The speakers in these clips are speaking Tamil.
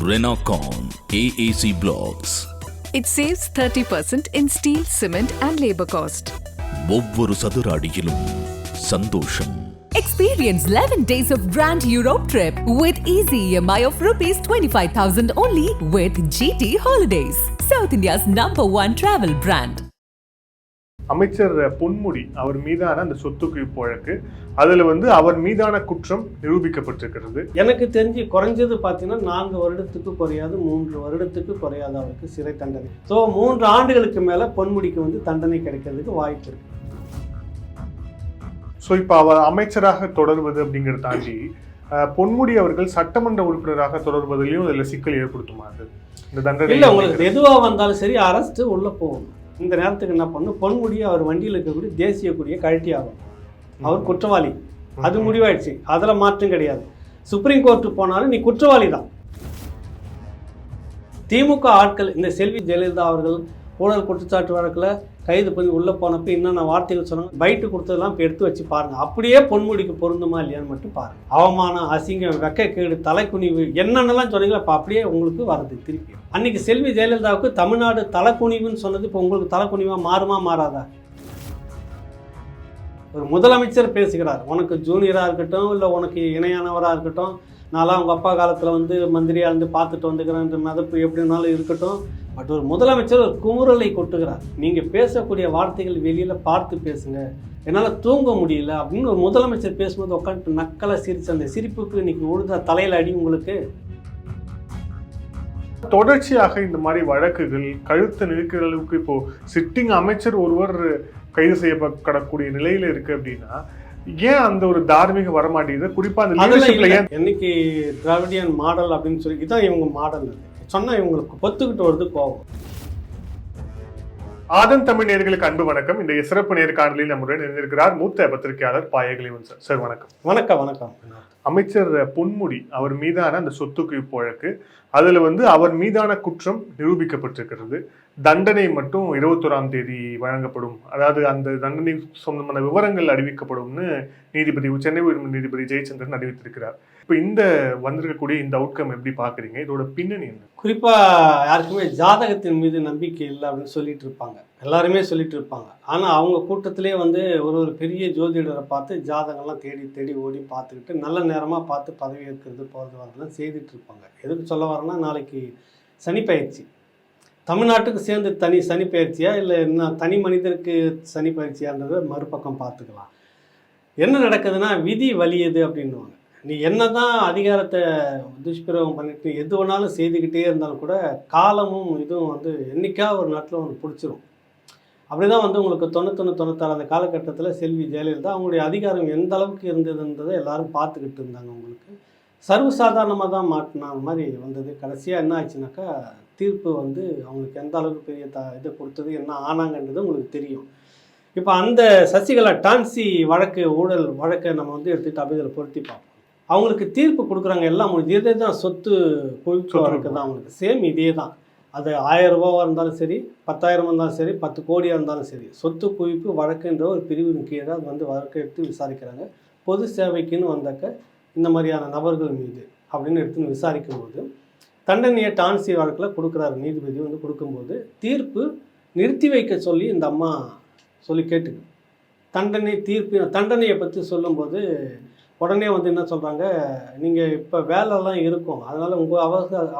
Renocon AAC Blocks. It saves 30% in steel, cement and labor cost. ஒவ்வொரு சதுர அடியிலும் சந்தோஷம். Experience 11 days of Grand Europe trip with easy EMI of rupees 25,000 only with GT Holidays, South India's #1 travel brand. அமைச்சர் பொன்முடி அவர் மீதான அந்த சொத்து குவிப்பு வழக்கு அதுல அவர் மீதான குற்றம் நிரூபிக்கப்பட்டிருக்கிறது. எனக்கு தெரிஞ்சு குறைஞ்சது பார்த்தீங்கன்னா 4 வருடத்துக்கு குறையாது 3 வருடத்துக்கு குறையாது அவருக்கு சிறை தண்டனை. ஸோ 3 ஆண்டுகளுக்கு மேல பொன்முடிக்கு தண்டனை கிடைக்கிறதுக்கு வாய்ப்பு இருக்கு. ஸோ இப்போ அவர் அமைச்சராக தொடர்வது அப்படிங்கிறத தாண்டி பொன்முடி அவர்கள் சட்டமன்ற உறுப்பினராக தொடர்வதிலையும் அதில் சிக்கல் ஏற்படுத்துமா? இந்த தண்டனை இல்லை, உங்களுக்கு எதுவாக வந்தாலும் சரி அரெஸ்ட் உள்ள போகணும். இந்த நேரத்துக்கு என்ன பண்ணும், பொன்முடி அவர் வண்டியில் இருக்கக்கூடிய தேசிய கொடியை கழட்டி ஆகும். அவர் குற்றவாளி, அது முடிவாயிடுச்சு, அதில் மாற்றம் கிடையாது. சுப்ரீம் கோர்ட்டு போனாலும் நீ குற்றவாளி தான். திமுக ஆட்கள் இந்த செல்வி ஜெயலலிதா அவர்கள் ஊழல் குற்றச்சாட்டு வழக்கில் கைது பண்ணி உள்ளே போனப்போ என்னென்ன வார்த்தைகள் சொன்னாங்க, பைட்டு கொடுத்ததெல்லாம் இப்போ எடுத்து வச்சு பாருங்கள். அப்படியே பொன்முடிக்கு பொருந்துமா இல்லையான்னு மட்டும் பாருங்கள். அவமானம், அசிங்கம், வெக்கைக்கேடு, தலைக்குனிவு என்னென்னலாம் சொன்னீங்களோ இப்போ அப்படியே உங்களுக்கு வருது திருப்பி. அன்றைக்கி செல்வி ஜெயலலிதாவுக்கு தமிழ்நாடு தலைக்குனிவுன்னு சொன்னது இப்போ உங்களுக்கு தலைக்குனிவாக மாறுமா மாறாதா? ஒரு முதலமைச்சர் பேசுகிறார், உனக்கு ஜூனியராக இருக்கட்டும் இல்லை உனக்கு இணையானவராக இருக்கட்டும், நான்லாம் உங்கள் அப்பா காலத்தில் மந்திரியாக இருந்து பார்த்துட்டு வந்துக்கிறேன்ற மதப்பு எப்படினாலும் இருக்கட்டும். பட் ஒரு முதலமைச்சர் ஒரு குமுறலை கொட்டுகிறார். நீங்கள் பேசக்கூடிய வார்த்தைகள் வெளியில் பார்த்து பேசுங்க, என்னால் தூங்க முடியல அப்படின்னு ஒரு முதலமைச்சர் பேசும்போது உட்காந்துட்டு நக்கலை சிரிச்சு அந்த சிரிப்புக்கு இன்னைக்கு உழுத தலையில் அடி. உங்களுக்கு தொடர்ச்சியாக இந்த மாதிரி வழக்குகள் கழுத்து நிற்கிற அளவுக்கு இப்போ சிட்டிங் அமைச்சர் ஒருவர் கைது செய்யப்படக்கூடிய நிலையில இருக்கு அப்படின்னா ஏன் அந்த ஒரு தார்மீக வரமாட்டேங்குது? குறிப்பா அந்த லீடர்ஷிப்ல ஏன் என்னைக்கு திராவிடியன் மாடல் அப்படின்னு சொல்லி இதான் இவங்க மாடல் சொன்னா இவங்களுக்கு பொத்துக்கிட்டு வருது கோபம். ஆதன் தமிழ் நேயர்களுக்கு அன்பு வணக்கம். இந்த சிறப்பு நேர்காணலில் நம்முடன் இணைந்திருக்கிறார் மூத்த பத்திரிகையாளர் பாயகலிவன் சார். சார் வணக்கம். வணக்கம். வணக்கம். அமைச்சர் பொன்முடி அவர் மீதான அந்த சொத்து குவிப்பு வழக்கு அதுல அவர் மீதான குற்றம் நிரூபிக்கப்பட்டிருக்கிறது. தண்டனை மட்டும் 21ஆம் தேதி வழங்கப்படும், அதாவது அந்த தண்டனை சொந்தமான விவரங்கள் அறிவிக்கப்படும்னு நீதிபதி சென்னை உயர்நீதிமன்ற நீதிபதி ஜெயச்சந்திரன் அறிவித்திருக்கிறார். இப்போ இந்த வந்திருக்கக்கூடிய இந்த அவுட்கம் எப்படி பாக்குறீங்க? இதோட பின்னணி என்ன? குறிப்பா யாருக்குமே ஜாதகத்தின் மீது நம்பிக்கை இல்லை அப்படின்னு சொல்லிட்டு இருப்பாங்க, எல்லாருமே சொல்லிட்டு இருப்பாங்க. ஆனா அவங்க கூட்டத்திலே ஒரு பெரிய ஜோதிடரை பார்த்து ஜாதகம்லாம் தேடி தேடி ஓடி பார்த்துக்கிட்டு நல்ல நேரமா பார்த்து பதவி ஏற்கிறது போகிறது வரலாம் செய்துட்டு இருப்பாங்க. எதுக்கு சொல்ல வரேன்னா, நாளைக்கு சனிப்பயிற்சி தமிழ்நாட்டுக்கு சேர்ந்து தனி சனிப்பயிற்சியா இல்லை என்ன தனி மனிதருக்கு சனிப்பயிற்சியான்றதை மறுபக்கம் பார்த்துக்கலாம். என்ன நடக்குதுன்னா, விதி வலியுது அப்படின்வாங்க. நீ என்னதான் அதிகாரத்தை துஷ்பிரயோகம் பண்ணிட்டு எது வேணாலும் செய்துக்கிட்டே இருந்தாலும் கூட காலமும் இதுவும் என்னைக்கா ஒரு நாட்டில் பிடிச்சிரும். அப்படிதான் உங்களுக்கு 91-96 அந்த காலகட்டத்தில் செல்வி ஜெயலலிதா அவங்களுடைய அதிகாரம் எந்த அளவுக்கு இருந்ததுன்றதை எல்லாரும் பார்த்துக்கிட்டு இருந்தாங்க. உங்களுக்கு சர்வசாதாரணமாக தான் மாட்டின மாதிரி வந்தது. கடைசியாக என்ன ஆச்சுனாக்கா, தீர்ப்பு அவங்களுக்கு எந்த அளவுக்கு பெரிய இதை கொடுத்தது, என்ன ஆனாங்கன்றது உங்களுக்கு தெரியும். இப்போ அந்த சசிகலா டான்சி வழக்கு ஊழல் வழக்கை நம்ம எடுத்துகிட்டு அப்படிதில் பொருத்தி பார்ப்போம். அவங்களுக்கு தீர்ப்பு கொடுக்குறாங்க, எல்லாம் முடிஞ்சு. இதே தான் சொத்து குவிப்பு வழக்கு தான் அவங்களுக்கு சேம் இதே தான். அது 1000 ரூபாவாக இருந்தாலும் சரி, 10,000 இருந்தாலும் சரி, 10 கோடியாக இருந்தாலும் சரி, சொத்து குவிப்பு வழக்குன்ற ஒரு பிரிவின் கீழே அது வழக்கு எடுத்து விசாரிக்கிறாங்க. பொது சேவைக்குன்னு வந்தாக்க இந்த மாதிரியான நபர்கள் மீது அப்படின்னு எடுத்து விசாரிக்கும் போது தண்டனையை டான்சி வழக்கில் கொடுக்குறாரு நீதிபதி. கொடுக்கும்போது தீர்ப்பு நிறுத்தி வைக்க சொல்லி இந்த அம்மா சொல்லி கேட்டுக்கு தண்டனையை பற்றி சொல்லும்போது உடனே என்ன சொல்கிறாங்க, நீங்கள் இப்போ வேலைலாம் இருக்கும், அதனால் உங்கள்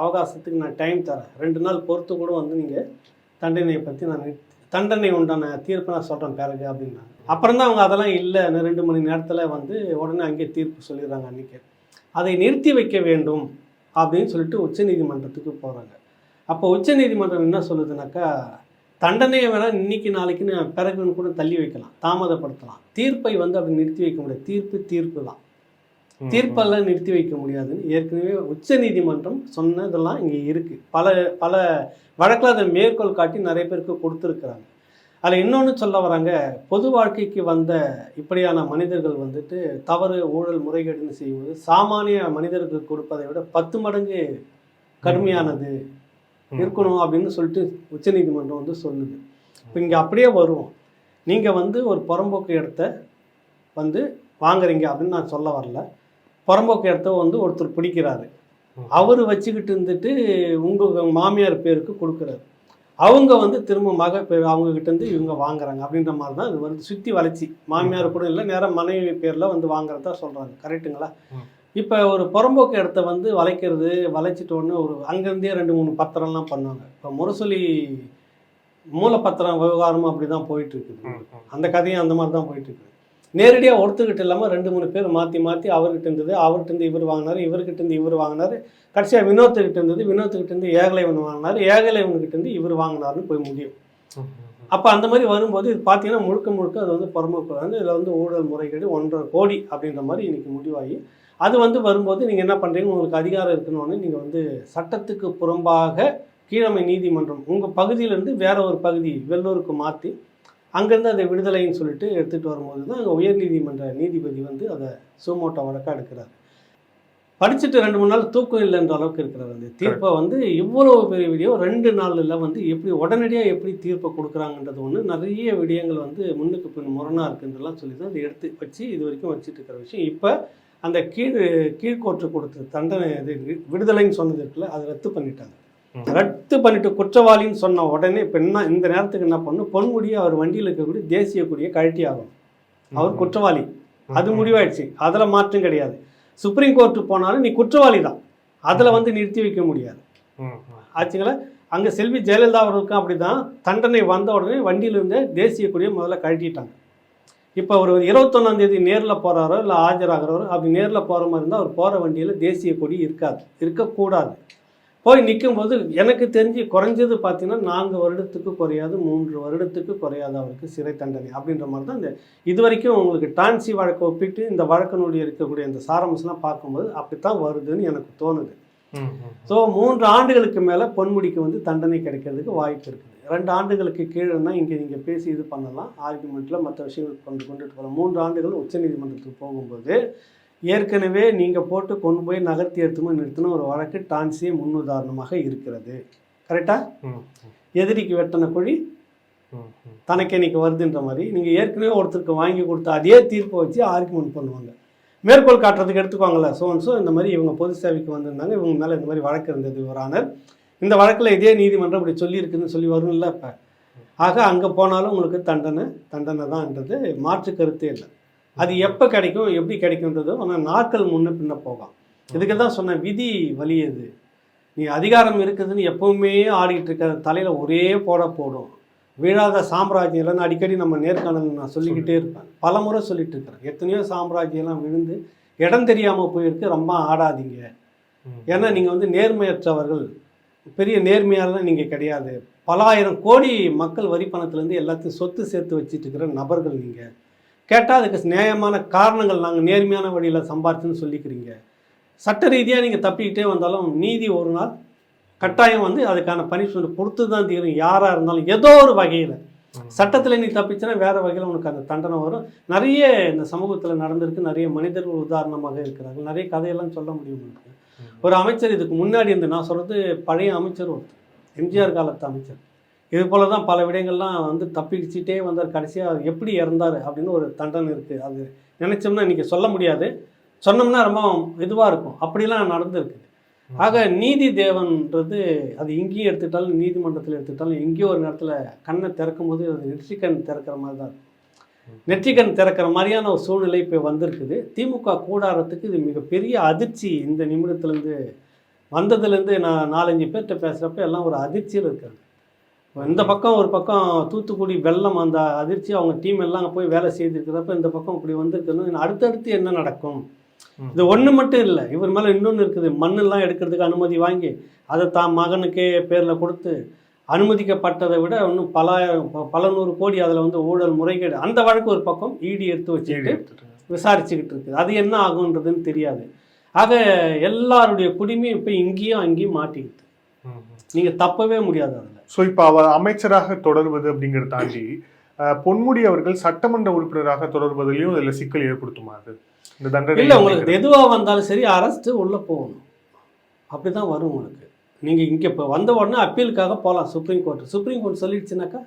அவகாசத்துக்கு நான் டைம் தரேன், 2 நாள் பொறுத்து கூட நீங்கள் தண்டனையை பற்றி தண்டனை உண்டான தீர்ப்பு நான் சொல்கிறேன் பிறகு அப்படின்னாங்க. அப்புறம் தான் அவங்க அதெல்லாம் இல்லை, 2 மணி நேரத்தில் உடனே அங்கே தீர்ப்பு சொல்லிடுறாங்க. அன்றைக்கி அதை நிறுத்தி வைக்க வேண்டும் அப்படின்னு சொல்லிட்டு உச்சநீதிமன்றத்துக்கு போகிறாங்க. அப்போ உச்சநீதிமன்றம் என்ன சொல்லுதுனாக்கா, தண்டனையை வேணால் இன்னைக்கு நாளைக்குன்னு பிறகுன்னு கூட தள்ளி வைக்கலாம், தாமதப்படுத்தலாம், தீர்ப்பை அப்படி நிறுத்தி வைக்க முடியாது. தீர்ப்பு தான், தீர்ப்பெல்லாம் நிறுத்தி வைக்க முடியாதுன்னு ஏற்கனவே உச்சநீதிமன்றம் சொன்னதெல்லாம் இங்கே இருக்குது. பல வழக்கில் அதை மேற்கோள் காட்டி நிறைய பேருக்கு கொடுத்துருக்குறாங்க. அதில் இன்னொன்று சொல்ல வராங்க, பொது வாழ்க்கைக்கு வந்த இப்படியான மனிதர்கள் தவறு ஊழல் முறைகேடுன்னு செய்யும்போது சாமானிய மனிதர்களுக்கு கொடுப்பதை விட 10 மடங்கு கடுமையானது இருக்கணும் அப்படின்னு சொல்லிட்டு உச்சநீதிமன்றம் சொல்லுது. இப்போ இங்கே அப்படியே வருவோம், நீங்கள் ஒரு புறம்போக்கு இடத்த வாங்குறீங்க அப்படின்னு நான் சொல்ல வரல. புறம்போக்கு இடத்த ஒருத்தர் பிடிக்கிறாரு, அவர் வச்சுக்கிட்டு இருந்துட்டு உங்கள் மாமியார் பேருக்கு கொடுக்குறாரு. அவங்க வந்து திரும்ப மக பேர் அவங்கக்கிட்ட இருந்து இவங்க வாங்குறாங்க அப்படின்ற மாதிரி தான் இது வந்து சுற்றி வளைச்சி மாமியார் கூட இல்லை, நேரம் மனைவி பேரில் வந்து வாங்குறதா சொல்கிறாங்க. கரெக்டுங்களா? இப்போ ஒரு புறம்போக்கு இடத்த வந்து வளைக்கிறது, வளைச்சிட்டோன்னு ஒரு அங்கேருந்தே 2-3 பத்திரம்லாம் பண்ணுவாங்க. இப்போ முரசொலி மூலப்பத்திரம் விவகாரமும் அப்படி தான் போயிட்டுருக்குது. அந்த கதையும் அந்த மாதிரி தான் போயிட்டுருக்குது. நேரடியாக ஒருத்தர்கிட்ட இல்லாமல் 2-3 பேர் மாற்றி மாற்றி அவர்கிட்ட இருந்தது, அவர்கிட்ட இவர் வாங்கினார், இவர்கிட்ட இருந்து இவர் வாங்கினார், கடைசியாக வினோத்துக்கிட்ட இருந்தது, வினோத்துக்கிட்ட இருந்து ஏகலைவன் வாங்கினார், ஏகலைவன்கிட்ட இருந்து இவர் வாங்கினார்னு போய் முடியும். அப்போ அந்த மாதிரி வரும்போது இது பார்த்தீங்கன்னா முழுக்க முழுக்க அது வந்து புறம்போக்கு வந்து இதில் வந்து ஊழல் முறைகேடு 1.5 கோடி அப்படின்ற மாதிரி இன்றைக்கி முடிவாகி அது வந்து வரும்போது நீங்கள் என்ன பண்ணுறீங்க, உங்களுக்கு அதிகாரம் இருக்கணும்னு நீங்கள் வந்து சட்டத்துக்கு புறம்பாக கீழமை நீதிமன்றம் உங்கள் பகுதியிலேருந்து வேற ஒரு பகுதி வெள்ளூருக்கு மாற்றி அங்கேருந்து அதை விடுதலைன்னு சொல்லிட்டு எடுத்துகிட்டு வரும்போது தான் அங்கே உயர்நீதிமன்ற நீதிபதி வந்து அதை சூமோட்டோ வழக்காக எடுக்கிறார். படிச்சுட்டு 2-3 நாள் தூக்கம் இல்லைன்ற அளவுக்கு இருக்கிறார். அந்த தீர்ப்பை வந்து இவ்வளோ பெரிய வீடியோ 2 நாளில் வந்து எப்படி உடனடியாக எப்படி தீர்ப்பை கொடுக்குறாங்கன்றது ஒன்று, நிறைய விடயங்கள் வந்து முன்னுக்கு பின் முரணாக இருக்குன்றலாம் சொல்லி தான் அதை எடுத்து வச்சு இது வரைக்கும் வச்சுட்டு இருக்கிற விஷயம். இப்போ அந்த கீழ்கோர்ட்டு கொடுத்த தண்டனை இது விடுதலைன்னு சொன்னது இருக்குல்ல, அதை ரத்து பண்ணிட்டாங்க. ரத்து பண்ணிட்டு குற்றவாளின்னு சொன்ன உடனே இப்போ என்ன இந்த நேரத்துக்கு என்ன பண்ணணும், பொன்முடியை அவர் வண்டியில் இருக்கக்கூடிய தேசிய கொடியை கழட்டி ஆகும். அவர் குற்றவாளி, அது முடிவாயிடுச்சு, அதில் மாற்றம் கிடையாது. சுப்ரீம் கோர்ட்டு போனாலும் நீ குற்றவாளி தான், அதில் வந்து நிறுத்தி வைக்க முடியாது. ஆச்சுங்களா? அங்கே செல்வி ஜெயலலிதா அவர்களுக்கும் அப்படி தான், தண்டனை வந்த உடனே வண்டியிலிருந்து தேசிய கொடியை முதல்ல கழட்டிட்டாங்க. இப்போ ஒரு 21ஆம் தேதி நேரில் போகிறாரோ இல்லை ஆஜராகிறாரோ, அப்படி நேரில் போகிற மாதிரி இருந்தால் அவர் போகிற வண்டியில் தேசிய கொடி இருக்காது, இருக்கக்கூடாது. போய் நிற்கும்போது எனக்கு தெரிஞ்சு குறைஞ்சது பார்த்தீங்கன்னா 4 வருடத்துக்கு குறையாது, 3 வருடத்துக்கு குறையாது அவருக்கு சிறை தண்டனை அப்படின்ற மாதிரி தான் இந்த இது வரைக்கும் உங்களுக்கு டான்சி வழக்கை ஒப்பிட்டு இந்த வழக்கினுடைய இருக்கக்கூடிய இந்த சாரம்ஸ்லாம் பார்க்கும்போது அப்படித்தான் வருதுன்னு எனக்கு தோணுது. ஸோ 3 ஆண்டுகளுக்கு மேலே பொன்முடிக்கு வந்து தண்டனை கிடைக்கிறதுக்கு வாய்ப்பு இருக்குது. 2 ஆண்டுகளுக்கு கீழேன்னா இங்கே நீங்கள் பேசி இது பண்ணலாம், ஆர்குமெண்ட்டில் மற்ற விஷயங்கள் கொண்டுட்டு போகலாம். 3 ஆண்டுகள் உச்சநீதிமன்றத்துக்கு போகும்போது ஏற்கனவே நீங்கள் போட்டு கொண்டு போய் நகர்த்தி எடுத்துமோ நிறுத்தின ஒரு வழக்கு டான்ஸே முன்னுதாரணமாக இருக்கிறது. கரெக்டாக? எதிரிக்கு வெட்டின குழி தனக்கு இன்னைக்கு வருதுன்ற மாதிரி நீங்கள் ஏற்கனவே ஒருத்தருக்கு வாங்கி கொடுத்த அதே தீர்ப்பை வச்சு ஆர்குமெண்ட் பண்ணுவாங்க. மேற்கோள் காட்டுறதுக்கு எடுத்துக்குவாங்கள்ல, ஸோ இந்த மாதிரி இவங்க பொது சேவைக்கு வந்திருந்தாங்க, இவங்க மேலே இந்த மாதிரி வழக்கு இருந்தது, இவரானர் இந்த வழக்கில் இதே நீதிமன்றம் இப்படி சொல்லியிருக்குதுன்னு சொல்லி வரும்ல. இப்போ ஆக அங்கே போனாலும் உங்களுக்கு தண்டனை தான்ன்றது மாற்று கருத்தே இல்லை. அது எப்போ கிடைக்கும், எப்படி கிடைக்கும்ன்றது ஆனால் நாட்கள் முன்ன பின்ன போகும். இதுக்கு தான் சொன்ன விதி வலியது. நீ அதிகாரம் இருக்குதுன்னு எப்பவுமே ஆடிக்கிட்டு இருக்கிற தலையில் ஒரே போடும். வீழாத சாம்ராஜ்யம் இல்லைன்னு அடிக்கடி நம்ம நேர்காணல் நான் சொல்லிக்கிட்டே இருப்பேன், பல முறை சொல்லிட்டு இருக்கிறேன். எத்தனையோ சாம்ராஜ்யம்லாம் விழுந்து இடம் தெரியாமல் போயிருக்கு, ரொம்ப ஆடாதீங்க. ஏன்னா நீங்கள் வந்து நேர்மையற்றவர்கள், பெரிய நேர்மையாலாம் நீங்கள் கிடையாது. பல ஆயிரம் கோடி மக்கள் வரி பணத்துலேருந்து எல்லாத்தையும் சொத்து சேர்த்து வச்சுட்டு இருக்கிற நபர்கள் நீங்கள். கேட்டால் அதுக்கு நியாயமான காரணங்கள், நாங்கள் நேர்மையான வழியில் சம்பாரிச்சுன்னு சொல்லிக்கிறீங்க. சட்ட ரீதியாக நீங்கள் தப்பிக்கிட்டே வந்தாலும் நீதி ஒரு நாள் கட்டாயம் வந்து அதுக்கான பனிஷ்மெண்ட் கொடுத்து தான் தீரும். யாராக இருந்தாலும் ஏதோ ஒரு வகையில் சட்டத்தில் நீ தப்பிச்சுன்னா வேறு வகையில் உனக்கு அந்த தண்டனை வரும். நிறைய இந்த சமூகத்தில் நடந்திருக்கு, நிறைய மனிதர்கள் உதாரணமாக இருக்கிறார்கள், நிறைய கதையெல்லாம் சொல்ல முடியும். ஒரு அமைச்சர் இதுக்கு முன்னாடி இருந்து, நான் சொல்கிறது பழைய அமைச்சர் ஒருத்தர், எம்ஜிஆர் காலத்து அமைச்சர், இது போல தான் பல விடயங்கள்லாம் வந்து தப்பிச்சுட்டே வந்தார். கடைசியாக எப்படி இறந்தார் அப்படின்னு ஒரு தண்டனை இருக்குது. அது நினச்சோம்னா இன்றைக்கி சொல்ல முடியாது, சொன்னோம்னா ரொம்ப இதுவாக இருக்கும். அப்படிலாம் நடந்துருக்குது. ஆக நீதி தேவன்றது அது இங்கேயும் எடுத்துக்கிட்டாலும் நீதிமன்றத்தில் எடுத்துக்கிட்டாலும் எங்கேயோ ஒரு நேரத்தில் கண்ணை திறக்கும் போது அது நெற்றிக்கண் திறக்கிற மாதிரி தான் இருக்கும். நெற்றிக்கண் திறக்கிற மாதிரியான ஒரு சூழ்நிலை இப்போ வந்திருக்குது. திமுக கூடாரத்துக்கு இது மிகப்பெரிய அதிர்ச்சி. இந்த நிமிடத்துலேருந்து வந்ததுலேருந்து நான் 4-5 பேர்கிட்ட பேசுகிறப்ப எல்லாம் ஒரு அதிர்ச்சியில் இருக்காங்க. இந்த பக்கம் ஒரு பக்கம் தூத்துக்குடி வெள்ளம், அந்த அதிர்ச்சி அவங்க டீம் எல்லாம் போய் வேலை செய்திருக்கிறப்ப இந்த பக்கம் இப்படி வந்திருக்கணும். அடுத்தடுத்து என்ன நடக்கும்? இது ஒன்று மட்டும் இல்லை, இவர் மேலே இன்னொன்று இருக்குது. மண்ணெல்லாம் எடுக்கிறதுக்கு அனுமதி வாங்கி அதை தான் மகனுக்கே பேரில் கொடுத்து அனுமதிக்கப்பட்டதை விட இன்னும் பல நூறு கோடி அதில் வந்து ஊழல் முறைகேடு, அந்த வழக்கு ஒரு பக்கம் இடி எடுத்து வச்சுக்கிட்டு விசாரிச்சுக்கிட்டு இருக்குது. அது என்ன ஆகுன்றதுன்னு தெரியாது. ஆக எல்லாருடைய குடிமையும் இப்போ இங்கேயும் அங்கேயும் மாட்டிக்கிட்டு நீங்கள் தப்பவே முடியாது அதில். ஸோ இப்போ அவர் அமைச்சராக தொடர்வது அப்படிங்கிறத தாண்டி பொன்முடி அவர்கள் சட்டமன்ற உறுப்பினராக தொடர்வதிலையும் அதில் சிக்கல் ஏற்படுத்துமா? அது இந்த தண்டனை இல்லை, உங்களுக்கு எதுவாக வந்தாலும் சரி அரெஸ்ட்டு உள்ளே போகணும், அப்படி தான் வரும் உங்களுக்கு. நீங்கள் இங்கே இப்போ வந்த உடனே அப்பீலுக்காக போகலாம் சுப்ரீம் கோர்ட் சொல்லிடுச்சுனாக்கா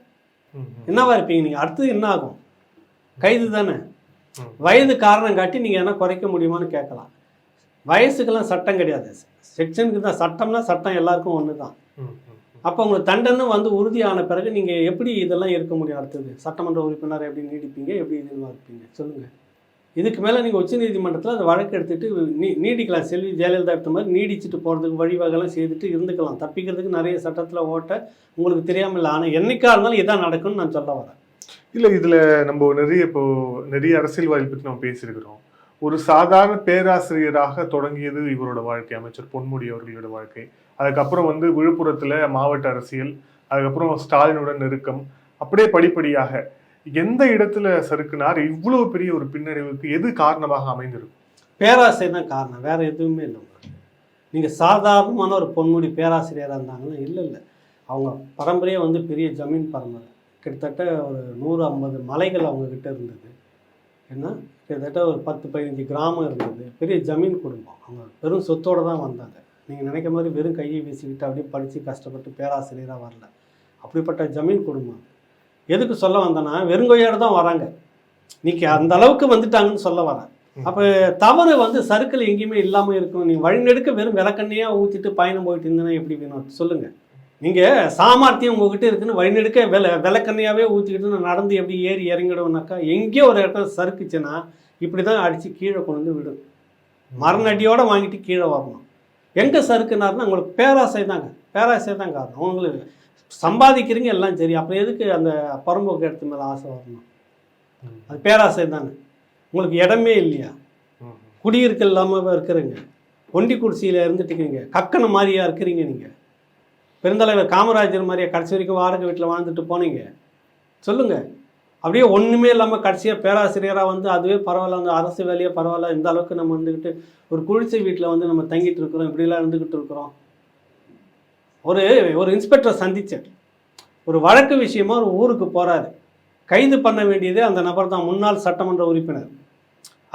என்னவா இருப்பீங்க நீங்கள்? அடுத்தது என்ன ஆகும்? கைது தானே. வயது காரணம் காட்டி நீங்கள் என்ன குறைக்க முடியுமான்னு கேட்கலாம். வயசுக்கெல்லாம் சட்டம் கிடையாது, செக்ஷனுக்கு தான். சட்டம்னா சட்டம் எல்லாருக்கும் ஒன்று தான். அப்போ உங்களுக்கு தண்டனை வந்து உறுதியான பிறகு நீங்கள் எப்படி இதெல்லாம் இருக்க முடியும்? அடுத்தது சட்டமன்ற உறுப்பினர் எப்படி நீடிப்பீங்க, எப்படி இதுவாக இருப்பீங்க சொல்லுங்கள். இதுக்கு மேலே நீங்கள் உச்சநீதிமன்றத்தில் அந்த வழக்கு எடுத்துகிட்டு நீடிக்கலாம். செல்வி ஜெயலலிதா எடுத்த மாதிரி நீடிச்சுட்டு போகிறதுக்கு வழிவகைலாம் செய்துட்டு இருந்துக்கலாம். தப்பிக்கிறதுக்கு நிறைய சட்டத்தில் ஓட்ட உங்களுக்கு தெரியாமல் இல்லை. ஆனால் என்னைக்கா இருந்தாலும் இதான் நடக்கும்னு நான் சொல்ல வரேன். இல்லை, இதில் நம்ம நிறைய அரசியல்வாதிகள் பற்றி நம்ம பேசியிருக்கிறோம். ஒரு சாதாரண பேராசிரியராக தொடங்கியது இவரோட வாழ்க்கை, அமைச்சர் பொன்முடி அவர்களோட வாழ்க்கை. அதுக்கப்புறம் வந்து விழுப்புரத்தில் மாவட்ட அரசியல், அதுக்கப்புறம் ஸ்டாலினுடன் நெருக்கம், அப்படியே படிப்படியாக எந்த இடத்துல சறுக்குனார்? இவ்வளவு பெரிய ஒரு பின்னடைவுக்கு எது காரணமாக அமைந்திருக்கும்? பேராசை தான் காரணம், வேற எதுவுமே இல்லை. நீங்கள் சாதாரணமான ஒரு பொன்முடி பேராசிரியராக இருந்தாங்கன்னா இல்லை, அவங்க பரம்பரையே வந்து பெரிய ஜமீன் பரம்பரை. கிட்டத்தட்ட ஒரு 150 மலைகள் அவங்கக்கிட்ட இருந்தது. ஏன்னா கிட்டத்தட்ட ஒரு 10-15 கிராமம் இருந்தது. பெரிய ஜமீன் குடும்பம். அவங்க பெரும் சொத்தோடு தான் வந்தாங்க. நீங்கள் நினைக்கிற மாதிரி வெறும் கையை வீசிக்கிட்டு அப்படியே படித்து கஷ்டப்பட்டு பேராசிரியராக வரல. அப்படிப்பட்ட ஜமீன் குடும்பம். எதுக்கு சொல்ல வந்தேன்னா, வெறுங்கையோடு தான் வராங்க. நீங்கள் அந்த அளவுக்கு வந்துட்டாங்கன்னு சொல்ல வரேன். அப்போ தவறு வந்து சறுக்கல் எங்கேயுமே இல்லாமல் இருக்கும். நீங்கள் வழிநெடுக்க வெறும் விளக்கண்ணையாக ஊற்றிட்டு பயணம் போயிட்டு இருந்தேன்னா எப்படி வேணும் சொல்லுங்கள். நீங்கள் சாமர்த்தியம் உங்ககிட்ட இருக்குன்னு வழிநெடுக்க விளக்கண்ணையாகவே ஊற்றிக்கிட்டு நடந்து எப்படி ஏறி இறங்கிடுவோம்னாக்கா, எங்கேயோ ஒரு இடத்துல சறுக்குச்சுன்னா இப்படி தான் அடித்து கீழே கொண்டு வந்து விடும். மரணடியோடு வாங்கிட்டு கீழே வரணும். எங்கே சறுக்குனாருன்னா உங்களுக்கு பேராசை தான் காரணம். உங்களுக்கு சம்பாதிக்கிறீங்க எல்லாம் சரி, அப்புறம் எதுக்கு அந்த பரம்போக்கு இடத்து மேலே ஆசை வரணும்? அது பேராசை தானே. உங்களுக்கு இடமே இல்லையா? குடியிருக்க இல்லாமல் இருக்கிறீங்க, ஒண்டி குடிசையில் இருந்துட்டுருக்கீங்க, கக்கனை மாதிரியா இருக்கிறீங்க. நீங்கள் பெருந்தலைவர் காமராஜர் மாதிரியா கடைசி வரைக்கும் வாடகை வீட்டில் வாழ்ந்துட்டு போனீங்க சொல்லுங்கள். அப்படியே ஒன்றுமே இல்லாமல் கடைசியாக பேராசிரியராக வந்து அதுவே பரவாயில்ல, அந்த அரசு வேலையே பரவாயில்ல, இந்த அளவுக்கு நம்ம வந்துக்கிட்டு ஒரு குடிசை வீட்டில் வந்து நம்ம தங்கிட்டு இருக்கிறோம், இப்படிலாம் இருந்துக்கிட்டு இருக்கிறோம். ஒரு இன்ஸ்பெக்டரை சந்தித்தேன். ஒரு வழக்கு விஷயமா ஒரு ஊருக்கு போகிறாரு. கைது பண்ண வேண்டியதே அந்த நபர் தான், முன்னாள் சட்டமன்ற உறுப்பினர்.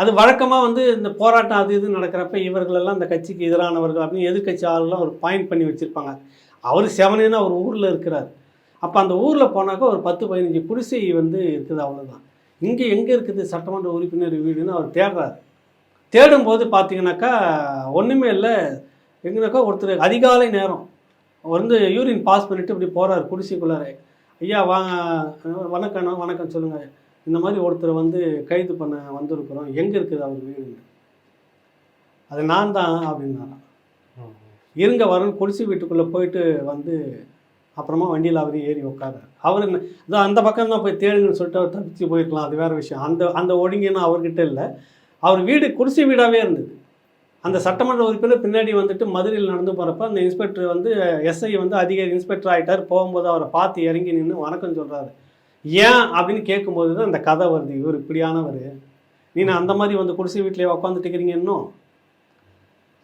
அது வழக்கமாக வந்து இந்த போராட்டம் அது இது நடக்கிறப்ப இவர்களெல்லாம் இந்த கட்சிக்கு எதிரானவர்கள் அப்படின்னு எதிர்கட்சி ஆளெல்லாம் ஒரு பாயிண்ட் பண்ணி வச்சுருப்பாங்க. அவர் செவனேன்னு அவர் ஊரில் இருக்கிறார். அப்போ அந்த ஊரில் போனாக்கா ஒரு 10-15 குடிசை வந்து இருக்குது, அவ்வளோதான். இங்கே எங்கே இருக்குது சட்டமன்ற உறுப்பினர் வீடுன்னு அவர் தேடுறாரு. தேடும்போது பார்த்தீங்கன்னாக்கா ஒன்றுமே இல்லை. எங்கனாக்கா ஒருத்தர் அதிகாலை நேரம் வந்து யூரின் பாஸ் பண்ணிவிட்டு இப்படி போகிறார் குடிசைக்குள்ளார. ஐயா வணக்கம் சொல்லுங்கள், இந்த மாதிரி ஒருத்தர் வந்து கைது பண்ண வந்திருக்கிறோம், எங்கே இருக்குது அவர் வீடுன்னு. அது நான் தான் அப்படின்னாராம். இருங்க வரன்னு குடிசை வீட்டுக்குள்ளே போயிட்டு வந்து அப்புறமா வண்டியில் அவர் ஏறி உட்காரார். அவர் அந்த பக்கம் தான் போய் தேடுங்கன்னு சொல்லிட்டு அவர் தப்பிச்சு போயிருக்கலாம், அது வேறு விஷயம். அந்த ஒழுங்கினா அவர்கிட்ட இல்லை. அவர் வீடு குடிசை வீடாகவே இருந்தது. அந்த சட்டமன்ற உறுப்பினர் பின்னாடி வந்துட்டு மதுரையில் நடந்து போகிறப்ப அந்த இன்ஸ்பெக்டர் வந்து எஸ்ஐ வந்து அதிகாரி இன்ஸ்பெக்டர் ஆகிட்டார். போகும்போது அவரை பார்த்து இறங்கி நின்று வணக்கம் சொல்கிறாரு. ஏன் அப்படின்னு கேட்கும்போது தான் அந்த கதை வருது. இவர் இப்படியானவர், நான் அந்த மாதிரி வந்து குடிசை வீட்டிலே உட்காந்துட்டு இருக்கிறீங்க. இன்னும்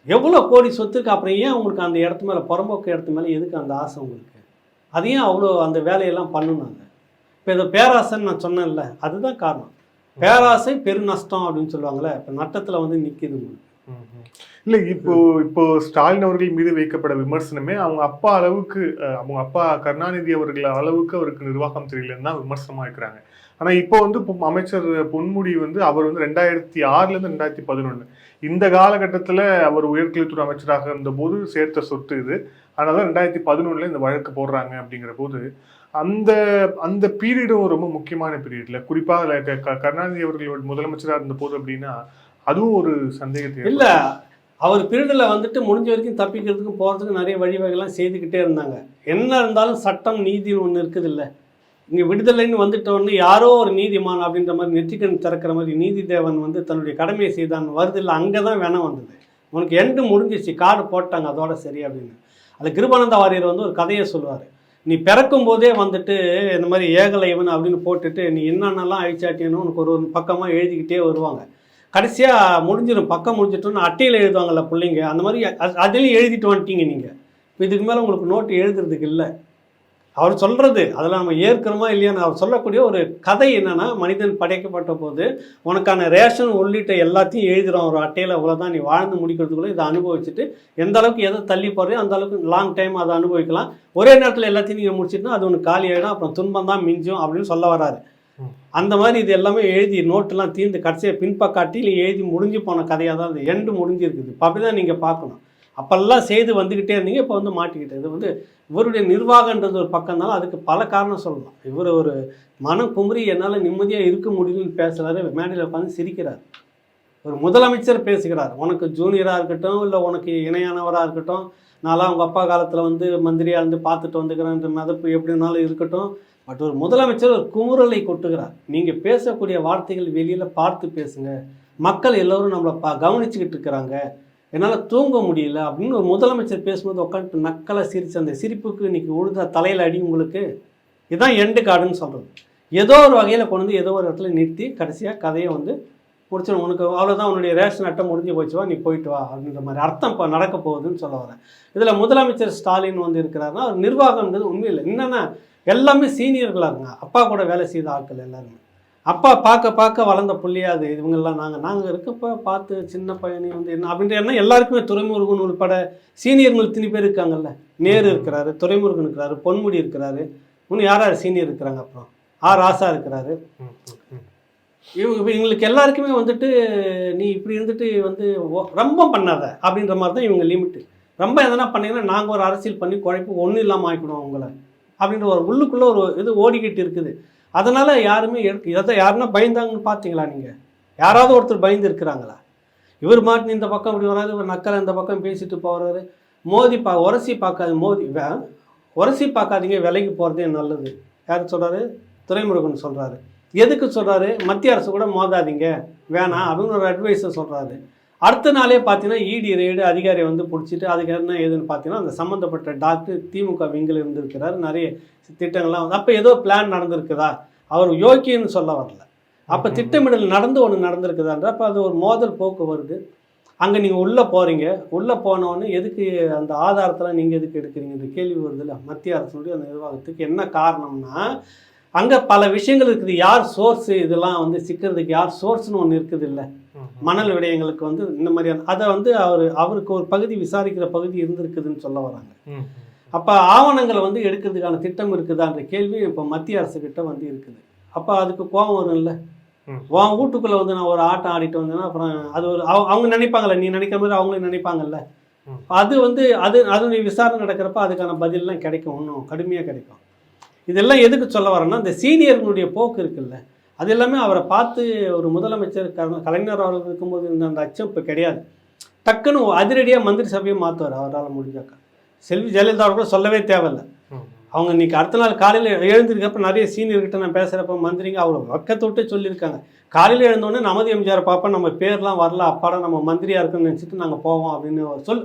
எவ்வளோ கோடி சொத்துக்கு அப்புறம் ஏன் உங்களுக்கு அந்த இடத்து மேலே, புறம்போக்கு இடத்து மேலே எதுக்கு அந்த ஆசை உங்களுக்கு? அதையும் அவ்வளோ அந்த வேலையெல்லாம் பண்ணுனாங்க. இப்போ இதை பேராசைன்னு நான் சொன்னேன்ல, அதுதான் காரணம். பேராசை பெரு நஷ்டம் அப்படின்னு சொல்லுவாங்கள்ல, இப்போ நட்டத்தில் வந்து நிற்கிது உங்களுக்கு. இல்லை, இப்போ ஸ்டாலின் அவர்கள் மீது வைக்கப்பட விமர்சனமே அவங்க அப்பா அளவுக்கு, அவங்க அப்பா கருணாநிதி அவர்கள் அளவுக்கு அவருக்கு நிர்வாகம் தெரியலன்னு தான் விமர்சனமாக இருக்கிறாங்க. ஆனால் இப்போ வந்து அமைச்சர் பொன்முடி வந்து அவர் வந்து 2006லேருந்து 2011 இந்த காலகட்டத்தில் அவர் உயர்கல்வித்துறை அமைச்சராக இருந்தபோது சேர்த்த சொத்து இது. அதனால தான் 2011 இந்த வழக்கு போடுறாங்க. அப்படிங்கிற போது அந்த பீரியடும் ரொம்ப முக்கியமான பீரியட்ல, குறிப்பாக கருணாநிதி அவர்களோட முதலமைச்சராக இருந்த போது அப்படின்னா அதுவும் ஒரு சந்தேகத்தை இல்லை. அவர் பீரியடில் வந்துட்டு முடிஞ்ச வரைக்கும் தப்பிக்கிறதுக்கும் போகிறதுக்கு நிறைய வழிவகைலாம் செய்துக்கிட்டே இருந்தாங்க. என்ன இருந்தாலும் சட்டம் நீதினு ஒன்று இருக்குது இல்லை. இங்கே விடுதலைன்னு வந்துட்டோன்னு யாரோ ஒரு நீதிமான் அப்படின்ற மாதிரி நெற்றிக்கண் திறக்கிற மாதிரி நீதி தேவன் வந்து தன்னுடைய கடமையை செய்தான் வருது இல்லை. அங்கே தான் வேணாம் வந்தது. உனக்கு எண்டு முடிஞ்சிச்சு, கார்டு போட்டாங்க, அதோட சரி அப்படின்னு. அதில் கிருபானந்த வாரியர் வந்து ஒரு கதையை சொல்லுவார். நீ பிறக்கும் போதே வந்துட்டு இந்த மாதிரி ஏகலைவன் அப்படின்னு போட்டுட்டு நீ என்னென்னலாம் அழிச்சாட்டியன்னு உனக்கு ஒரு பக்கமாக எழுதிக்கிட்டே வருவாங்க. கடைசியாக முடிஞ்சிடும், பக்கம் முடிஞ்சிட்டோன்னு அட்டையில் எழுதுவாங்கள்ல பிள்ளைங்க, அந்த மாதிரி அதுலேயும் எழுதிட்டு வந்துட்டீங்க நீங்கள். இப்போ இதுக்கு மேலே உங்களுக்கு நோட்டு எழுதுறதுக்கு இல்லை. அவர் சொல்கிறது அதெல்லாம் நம்ம ஏற்கிறோமா இல்லையான்னு அவர் சொல்லக்கூடிய ஒரு கதை என்னென்னா, மனிதன் படைக்கப்பட்ட போது உனக்கான ரேஷன் உள்ளிட்ட எல்லாத்தையும் எழுதுகிறோம் ஒரு அட்டையில், அவ்வளோதான். நீ வாழ்ந்து முடிக்கிறதுக்குள்ளே இதை அனுபவிச்சுட்டு எந்த அளவுக்கு எதை தள்ளி போடுறோம் அந்த அளவுக்கு லாங் டைம் அதை அனுபவிக்கலாம். ஒரே நேரத்தில் எல்லாத்தையும் நீங்கள் முடிச்சுட்டுனா அது ஒன்று காலி ஆகிடும், அப்புறம் துன்பம் தான் மிஞ்சும் அப்படின்னு சொல்ல வராரு. அந்த மாதிரி இது எல்லாமே எழுதி நோட்டெல்லாம் தீர்ந்து கடைசியாக பின்பக்காட்டியில் எழுதி முடிஞ்சு போன கதையாக தான் அது எண்டு முடிஞ்சிருக்குது. இப்போ அப்படி தான் நீங்கள் பார்க்கணும். அப்போல்லாம் செய்து வந்துக்கிட்டே இருந்தீங்க, இப்போ வந்து மாட்டிக்கிட்டு. இது வந்து இவருடைய நிர்வாகன்றது ஒரு பக்கம் தான், அதுக்கு பல காரணம் சொல்லலாம். இவர் ஒரு மனம் குமுறி என்னால் நிம்மதியாக இருக்க முடியும்னு பேசுகிறாரு, மேடையில் உட்காந்து சிரிக்கிறார். ஒரு முதலமைச்சர் பேசுகிறார், உனக்கு ஜூனியராக இருக்கட்டும் இல்லை உனக்கு இணையானவராக இருக்கட்டும், நான்லாம் அவங்க அப்பா காலத்தில் வந்து மந்திரியாக இருந்து பார்த்துட்டு வந்துக்கிறேன்ற மதப்பு எப்படினாலும் இருக்கட்டும். பட் ஒரு முதலமைச்சர் ஒரு குமுறலை கொட்டுகிறார். நீங்கள் பேசக்கூடிய வார்த்தைகள் வெளியில் பார்த்து பேசுங்க, மக்கள் எல்லோரும் நம்மளை கவனிச்சுக்கிட்டு இருக்கிறாங்க, என்னால் தூங்க முடியல அப்படின்னு ஒரு முதலமைச்சர் பேசும்போது உட்காந்துட்டு நக்கலை சிரிச்சு அந்த சிரிப்புக்கு இன்றைக்கி உழுத தலையில் அடி உங்களுக்கு. இதுதான் எண்டு கார்டுன்னு சொல்கிறது. ஏதோ ஒரு வகையில் கொண்டு வந்து ஏதோ ஒரு இடத்துல நிறுத்தி கடைசியாக கதையை வந்து முடிச்சிடும். உனக்கு அவ்வளோதான், உன்னுடைய ரேஷன் அட்டை முடிஞ்சு போச்சுவா, நீ போயிட்டு வா அப்படின்ற மாதிரி அர்த்தம் இப்போ நடக்க போகுதுன்னு சொல்ல வரேன். இதில் முதலமைச்சர் ஸ்டாலின் வந்து இருக்கிறாருன்னா அவர் நிர்வாகம்ன்றது உண்மையில் என்னென்னா எல்லாமே சீனியர்களாக இருங்க. அப்பா கூட வேலை செய்த ஆட்கள் எல்லாருமே. அப்பா பார்க்க வளர்ந்த புள்ளியாது இவங்கெல்லாம். நாங்கள் இருக்கப்போ பார்த்து சின்ன பையனி வந்து என்ன அப்படின்ற எண்ணம் எல்லாருக்குமே. துரைமுருகன் உள்பட சீனியர்கள் இத்தனை பேர் இருக்காங்கல்ல. நேரு இருக்கிறாரு, துரைமுருகன் இருக்கிறாரு, பொன்முடி இருக்கிறாரு, இன்னும் யார் சீனியர் இருக்கிறாங்க, அப்புறம் ராசா இருக்கிறாரு. இவங்களுக்கு எல்லாருக்குமே வந்துட்டு நீ இப்படி இருந்துட்டு வந்து ரொம்ப பண்ணாத அப்படின்ற மாதிரி தான் இவங்க லிமிட்டு. ரொம்ப எதனா பண்ணீங்கன்னா நாங்கள் ஒரு அரசியல் பண்ணி குழப்பம் ஒன்றும் இல்லாமல் ஆகிக்கணும் அவங்கள அப்படின்ற ஒரு உள்ளுக்குள்ளே ஒரு இது ஓடிக்கிட்டு இருக்குது. அதனால் யாருமே இதை யாருன்னா பயந்தாங்கன்னு பார்த்தீங்களா நீங்கள்? யாராவது ஒருத்தர் பயந்து இருக்கிறாங்களா? இவர் மாட்டினு இந்த பக்கம் இப்படி வராது, இவர் நக்கலை இந்த பக்கம் பேசிட்டு போகிறாரு. மோதி உரசி பார்க்காது, உரசி பார்க்காதீங்க, விலைக்கு போகிறதே நல்லது. யார் சொல்கிறாரு? துரைமுருகன் சொல்கிறாரு. எதுக்கு சொல்கிறாரு? மத்திய அரசு கூட மோதாதீங்க வேணாம் அப்படின்னு ஒரு அட்வைஸை சொல்கிறாரு. அடுத்த நாளே பார்த்தீங்கன்னா இடி ரெய்டு அதிகாரியை வந்து பிடிச்சிட்டு அதுக்கு என்ன ஏதுன்னு பார்த்தீங்கன்னா அந்த சம்மந்தப்பட்ட டாக்டர் திமுக விங்கில் இருந்திருக்கிறார். நிறைய திட்டங்கள்லாம் வந்து அப்போ ஏதோ பிளான் நடந்திருக்குதா? அவர் யோக்கியன்னு சொல்ல வரல. அப்போ திட்டமிடல் ஒன்று நடந்திருக்குதான்ற அப்போ அது ஒரு மோதல் போக்கு வருது. அங்கே நீங்கள் உள்ளே போகிறீங்க, உள்ளே போனோன்னு எதுக்கு அந்த ஆதாரத்தெல்லாம் நீங்கள் எதுக்கு எடுக்கிறீங்க இந்த கேள்வி வருது இல்லை மத்திய அரசுடைய அந்த நிர்வாகத்துக்கு. என்ன காரணம்னா அங்கே பல விஷயங்கள் இருக்குது. யார் சோர்ஸு இதெல்லாம் வந்து சிக்கிறதுக்கு யார் சோர்ஸ்னு ஒன்று இருக்குது இல்லை. மணல் விடயங்களுக்கு வந்து இந்த மாதிரியான அதை வந்து அவருக்கு ஒரு பகுதி விசாரிக்கிற பகுதி இருந்திருக்குதுன்னு சொல்ல வராங்க. அப்போ ஆவணங்களை வந்து எடுக்கிறதுக்கான திட்டம் இருக்குதான்ற கேள்வி இப்போ மத்திய அரசுக்கிட்ட வந்து இருக்குது. அப்போ அதுக்கு கோபம் வரும் இல்லை. உன் வீட்டுக்குள்ளே வந்து நான் ஒரு ஆட்டம் ஆடிட்டு வந்தேன்னா அப்புறம் அது ஒரு அவங்க நினைப்பாங்கல்ல, நீ நினைக்கிற மாதிரி அவங்களும் நினைப்பாங்கல்ல. அது வந்து அதனுடைய விசாரணை நடக்கிறப்ப அதுக்கான பதிலெலாம் கிடைக்கும், இன்னும் கடுமையாக கிடைக்கும். இதெல்லாம் எதுக்கு சொல்ல வரேன்னா இந்த சீனியர்களுடைய போக்கு இருக்குல்ல, அது எல்லாமே அவரை பார்த்து ஒரு முதலமைச்சர் கலைஞர் அவர்கள் இருக்கும்போது இருந்த அந்த அச்சம் இப்போ கிடையாது. டக்குன்னு அதிரடியாக மந்திரி சபையை மாற்றுவார் அவரால் முடிஞ்சாக்கா. செல்வி ஜெயலலிதா கூட சொல்லவே தேவையில்லை. அவங்க இன்றைக்கி அடுத்த நாள் காலையில் எழுந்திருக்கப்ப நிறைய சீனியர்கிட்ட நான் பேசுகிறப்ப மந்திரிங்க அவ்வளோ வக்கத்தை விட்டு சொல்லியிருக்காங்க. காலையில் எழுந்தோடனே நமது எம்ஜிஆர் பார்ப்போம், நம்ம பேர்லாம் வரல, அப்பாடா நம்ம மந்திரியாக இருக்குன்னு நினச்சிட்டு நாங்கள் போவோம் அப்படின்னு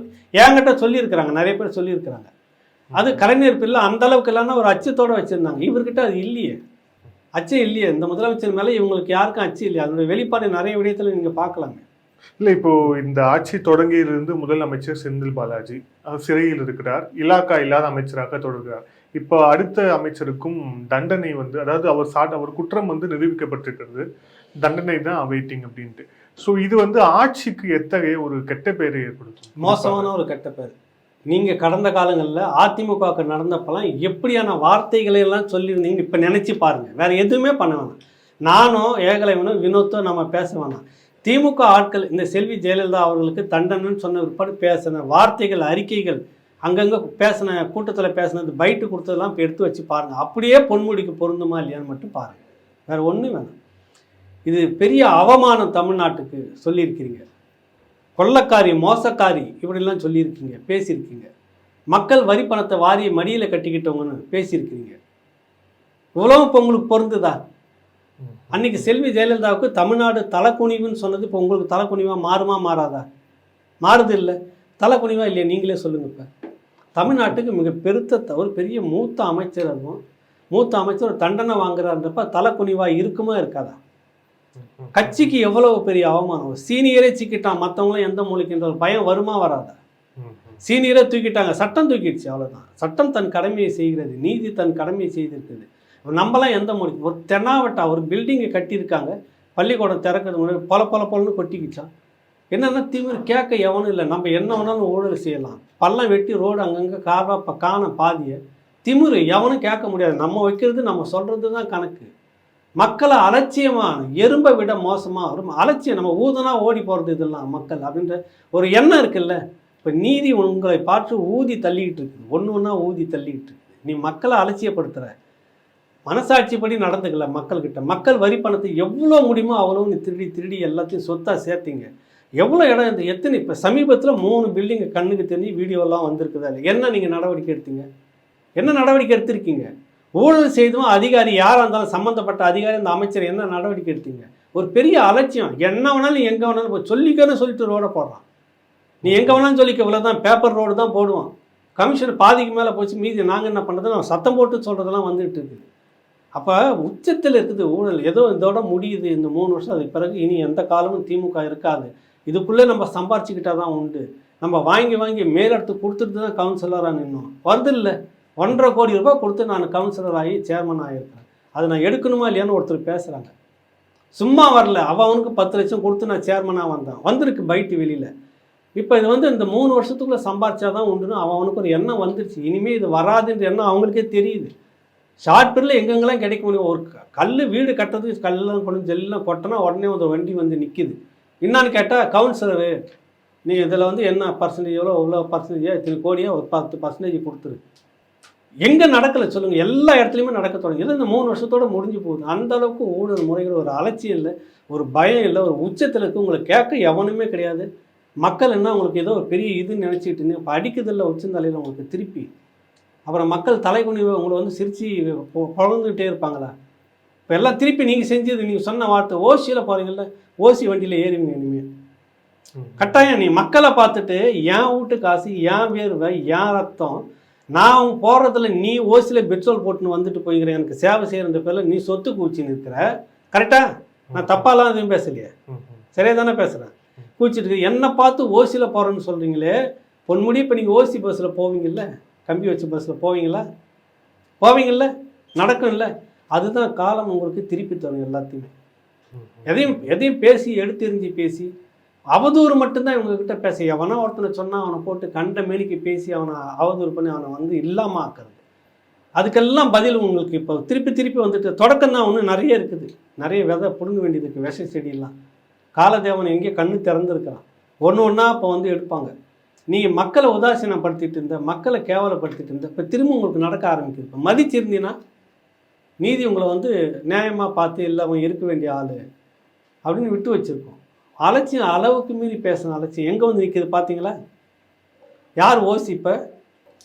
என்கிட்ட சொல்லியிருக்கிறாங்க, நிறைய பேர் சொல்லியிருக்கிறாங்க. அது கலைஞர் பிள்ளை அந்தளவுக்கு இல்லைன்னா ஒரு அச்சத்தோடு வச்சுருந்தாங்க. இவர்கிட்ட அது இல்லையே, அச்சம் இல்லையே. இந்த முதலமைச்சர் மேலே இவங்களுக்கு யாருக்கும் அச்சம் இல்லையா? அதனுடைய வெளிப்பாடு நிறைய விடயத்தில் நீங்கள் பார்க்கலாமே. இல்லை, இப்போ இந்த ஆட்சி தொடங்கியிலிருந்து முதலமைச்சர் செந்தில் பாலாஜி சிறையில் இருக்கிறார், இலாக்கா இல்லாத அமைச்சராக தொடர்கிறார். இப்போ அடுத்த அமைச்சருக்கும் தண்டனை வந்து அதாவது அவர் குற்றம் வந்து நிரூபிக்கப்பட்டிருக்கிறது, தண்டனை தான் அவைட்டிங் அப்படின்ட்டு. ஸோ இது வந்து ஆட்சிக்கு எத்தகைய ஒரு கெட்ட பேரை ஏற்படுத்தும்? மோசமான ஒரு கெட்ட பேர். நீங்கள் கடந்த காலங்களில் அதிமுகவுக்கு நடந்தப்பெல்லாம் எப்படியான வார்த்தைகளை எல்லாம் சொல்லியிருந்தீங்க இப்போ நினச்சி பாருங்கள். வேறு எதுவுமே பண்ண வேணாம். நானும் ஏகலைவனும் வினோத்தோ நம்ம பேச வேணாம். திமுக ஆட்கள் இந்த செல்வி ஜெயலலிதா அவர்களுக்கு தண்டனைன்னு சொன்ன பிற்பாடு பேசின வார்த்தைகள், அறிக்கைகள், அங்கங்கே பேசின கூட்டத்தில் பேசினது, பைட்டு கொடுத்ததெல்லாம் இப்போ எடுத்து வச்சு பாருங்கள். அப்படியே பொன்முடிக்கு பொருந்துமா இல்லையான்னு மட்டும் பாருங்கள். வேறு ஒன்றும் வேணாம். இது பெரிய அவமானம் தமிழ்நாட்டுக்கு சொல்லியிருக்கிறீங்க. கொள்ளக்காரி, மோசக்காரி இப்படிலாம் சொல்லியிருக்கீங்க, பேசியிருக்கீங்க. மக்கள் வரி பணத்தை வாரி மடியில் கட்டிக்கிட்டவங்கன்னு பேசியிருக்கிறீங்க. இவ்வளோ இப்போ உங்களுக்கு பொருந்துதா? அன்றைக்கி செல்வி ஜெயலலிதாவுக்கு தமிழ்நாடு தலைக்குனிவுன்னு சொன்னது இப்போ உங்களுக்கு தலைக்குனிவாக மாறுமா மாறாதா? மாறுது இல்லை, தலைக்குனிவா இல்லையா? நீங்களே சொல்லுங்கள். இப்போ தமிழ்நாட்டுக்கு மிக பெருத்த ஒரு பெரிய மூத்த அமைச்சர், அதுவும் மூத்த அமைச்சர் ஒரு தண்டனை வாங்குறாருன்றப்ப தலைக்குனிவாக இருக்குமா இருக்காதா? கட்சிக்கு எவ்வளவு பெரிய அவமானம். சீனியரே சிக்கிட்டான், மற்றவங்களும் எந்த மூலிக்கின்ற ஒரு பயம் வருமா வராதா? சீனியரே தூக்கிட்டாங்க, சட்டம் தூக்கிடுச்சு, அவ்வளோதான். சட்டம் தன் கடமையை செய்கிறது, நீதி தன் கடமையை செய்திருக்குது. நம்மளாம் எந்த மொழி? ஒரு தென்னாவட்டா ஒரு பில்டிங்கை கட்டியிருக்காங்க, பள்ளிக்கூடம் திறக்கிறது முன்னாடி பொலன்னு கொட்டிக்கிச்சான். என்னென்னா திமிர் கேட்க எவனும் இல்லை. நம்ம என்ன வேணாலும் ஊழல் செய்யலாம், பள்ளம் வெட்டி ரோடு அங்கங்கே காண பாதியை திமிர் எவனும் கேட்க முடியாது. நம்ம வைக்கிறது நம்ம சொல்கிறது தான் கணக்கு. மக்களை அலட்சியமாக எறும்பை விட மோசமாக ஒரு அலட்சியம், நம்ம ஊதுனா ஓடி போகிறது இதெல்லாம் மக்கள் அப்படின்ற ஒரு எண்ணம் இருக்குல்ல. இப்போ நீதி உங்களை பார்த்து ஊதி தள்ளிக்கிட்டு இருக்குது, ஒன்று ஒன்றா ஊதி தள்ளிக்கிட்டு இருக்குது. நீ மக்களை அலட்சியப்படுத்துகிற, மனசாட்சிப்படி நடந்துக்கல மக்கள்கிட்ட. மக்கள் வரி பணத்தை எவ்வளோ முடியுமோ அவ்வளோ நீ திருடி எல்லாத்தையும் சொத்தாக சேர்த்திங்க. எவ்வளோ இடம் இந்த எத்தனை இப்போ சமீபத்தில் 3 பில்டிங்கு கண்ணுக்கு தெரிஞ்சு வீடியோலாம் வந்திருக்குதா இல்லை? என்ன நீங்கள் நடவடிக்கை எடுத்தீங்க? என்ன நடவடிக்கை எடுத்திருக்கீங்க? ஊழல் செய்தும் அதிகாரி யாராக இருந்தாலும் சம்மந்தப்பட்ட அதிகாரி அந்த அமைச்சர் என்ன நடவடிக்கை எடுத்தீங்க? ஒரு பெரிய அலட்சியம். என்ன வேணாலும் எங்கே வேணாலும் இப்போ சொல்லிக்கன்னு சொல்லிட்டு ரோடை போடுறான். நீ எங்கே வேணாலும் சொல்லிக்க, இவ்வளோ தான் பேப்பர் ரோடு தான் போடுவான். கமிஷன் பாதிக்கு மேலே போச்சு, மீதி நாங்கள் என்ன பண்ணுறது, நான் சத்தம் போட்டு சொல்கிறதெல்லாம் வந்துட்டு இருக்குது. அப்போ உச்சத்தில் இருக்குது ஊழல். ஏதோ இதோட முடியுது இந்த 3 வருஷம். அதுக்கு பிறகு இனி எந்த காலமும் திமுக இருக்காது. இதுக்குள்ளே நம்ம சம்பாரிச்சிக்கிட்டா தான் உண்டு. நம்ம வாங்கி மேலிடத்து கொடுத்துட்டு தான் கவுன்சிலராக நின்னோம். வருது இல்லை, 1.5 கோடி ரூபாய் கொடுத்து நான் கவுன்சிலர் ஆகி சேர்மன் ஆகியிருக்கிறேன். அதை நான் எடுக்கணுமா இல்லையான்னு ஒருத்தர் பேசுகிறாங்க. சும்மா வரல, அவனுக்கு 10 லட்சம் கொடுத்து நான் சேர்மனாக வந்தேன். வந்திருக்கு பைட்டு வெளியில். இப்போ இது இந்த 3 வருஷத்துக்குள்ளே சம்பாரிச்சா தான் உண்டுன்னு அவனுக்கு ஒரு எண்ணம் வந்துருச்சு. இனிமேல் இது வராதுன்ற எண்ணம் அவங்களுக்கே தெரியுது. ஷார்ட் பீரியடில் எங்கெங்கெல்லாம் கிடைக்க முடியும். ஒரு கல் வீடு கட்டுறதுக்கு கல்லாம் கொண்டு ஜெல்லாம் கொட்டினா உடனே ஒரு வண்டி நிற்கிது. என்னான்னு கேட்டால் கவுன்சிலரு நீ இதில் என்ன பர்சன்டேஜ் எவ்வளோ பர்சன்டேஜ் இத்தனை கோடியாக ஒரு 10% கொடுத்துரு. எங்கே நடக்கலை சொல்லுங்கள்? எல்லா இடத்துலையுமே நடக்க தொடங்குது. இந்த 3 வருஷத்தோடு முடிஞ்சு போகுது. அந்த அளவுக்கு ஊழல் முறைகள், ஒரு அலட்சியம் இல்லை, ஒரு பயம் இல்லை, ஒரு உச்சத்தில் இருக்குது. உங்களை கேட்க எவனுமே கிடையாது. மக்கள் என்ன உங்களுக்கு ஏதோ ஒரு பெரிய இதுன்னு நினச்சிக்கிட்டு இருந்தீங்க. இப்போ அடிக்குதில்ல உச்சந்தலையில் உங்களுக்கு திருப்பி. அப்புறம் மக்கள் தலைக்குனிவை உங்களை சிரித்து புகழ்ந்துக்கிட்டே இருப்பாங்களா? இப்போ எல்லாம் திருப்பி நீங்கள் செஞ்சது, நீங்கள் சொன்ன வார்த்தை ஓசியில் போகிறீங்கள, ஓசி வண்டியில் ஏறிங்க. இனிமேல் கட்டாயம் நீ மக்களை பார்த்துட்டு என் வீட்டு காசு, என் வேர்வை, என் ரத்தம், நான் அவங்க போடுறதுல நீ ஓசியில் பெட்ரோல் போட்டுன்னு வந்துட்டு போய்க்கிறேன், எனக்கு சேவை செய்கிற பேரில் நீ சொத்து கூச்சின்னு இருக்கிற. கரெக்டாக? நான் தப்பாலாம் எதுவும் பேசலையே, சரியாக தானே பேசுகிறேன். கூச்சிட்டு இருக்கு. என்னை பார்த்து ஓசியில் போகிறேன்னு சொல்கிறீங்களே பொன்முடி. இப்போ நீங்கள் ஓசி பஸ்ஸில் போவீங்கல்ல, கம்பி வச்ச பஸ்ஸில் போவீங்கள்ல, நடக்கும் இல்லை? அதுதான் காலம் உங்களுக்கு திருப்பி தரும் எல்லாத்தையுமே. எதையும் பேசி எடுத்தெறிஞ்சு பேசி அவதூறு மட்டும்தான் இவங்ககிட்ட பேச. எவனா ஒருத்தனை சொன்னால் அவனை போட்டு கண்ட மேனிக்கு பேசி அவனை அவதூறு பண்ணி அவனை இல்லாமல் ஆக்குறது. அதுக்கெல்லாம் பதில் உங்களுக்கு இப்போ திருப்பி வந்துட்டு தொடக்கம் தான் ஒன்று நிறைய இருக்குது. நிறைய விதை பிடுங்க வேண்டியது இருக்குது. விஷ செடியெல்லாம் காலதேவன் எங்கேயோ கண்ணு திறந்துருக்கிறான். ஒன்றா இப்போ எடுப்பாங்க. நீங்கள் மக்களை உதாசீனப்படுத்திட்டு இருந்த, மக்களை கேவலப்படுத்திட்டு இருந்த, இப்போ திரும்ப உங்களுக்கு நடக்க ஆரம்பிக்குது. இப்போ மதிச்சிருந்தீங்கன்னா நீதி உங்களை நியாயமாக பார்த்து இல்லை அவன் இருக்க வேண்டிய ஆள் அப்படின்னு விட்டு வச்சுருக்கோம். அலட்சியம் அளவுக்கு மீறி பேசின அலட்சியம் எங்கே நிற்கிது பார்த்தீங்களா? யார் ஓசி? இப்போ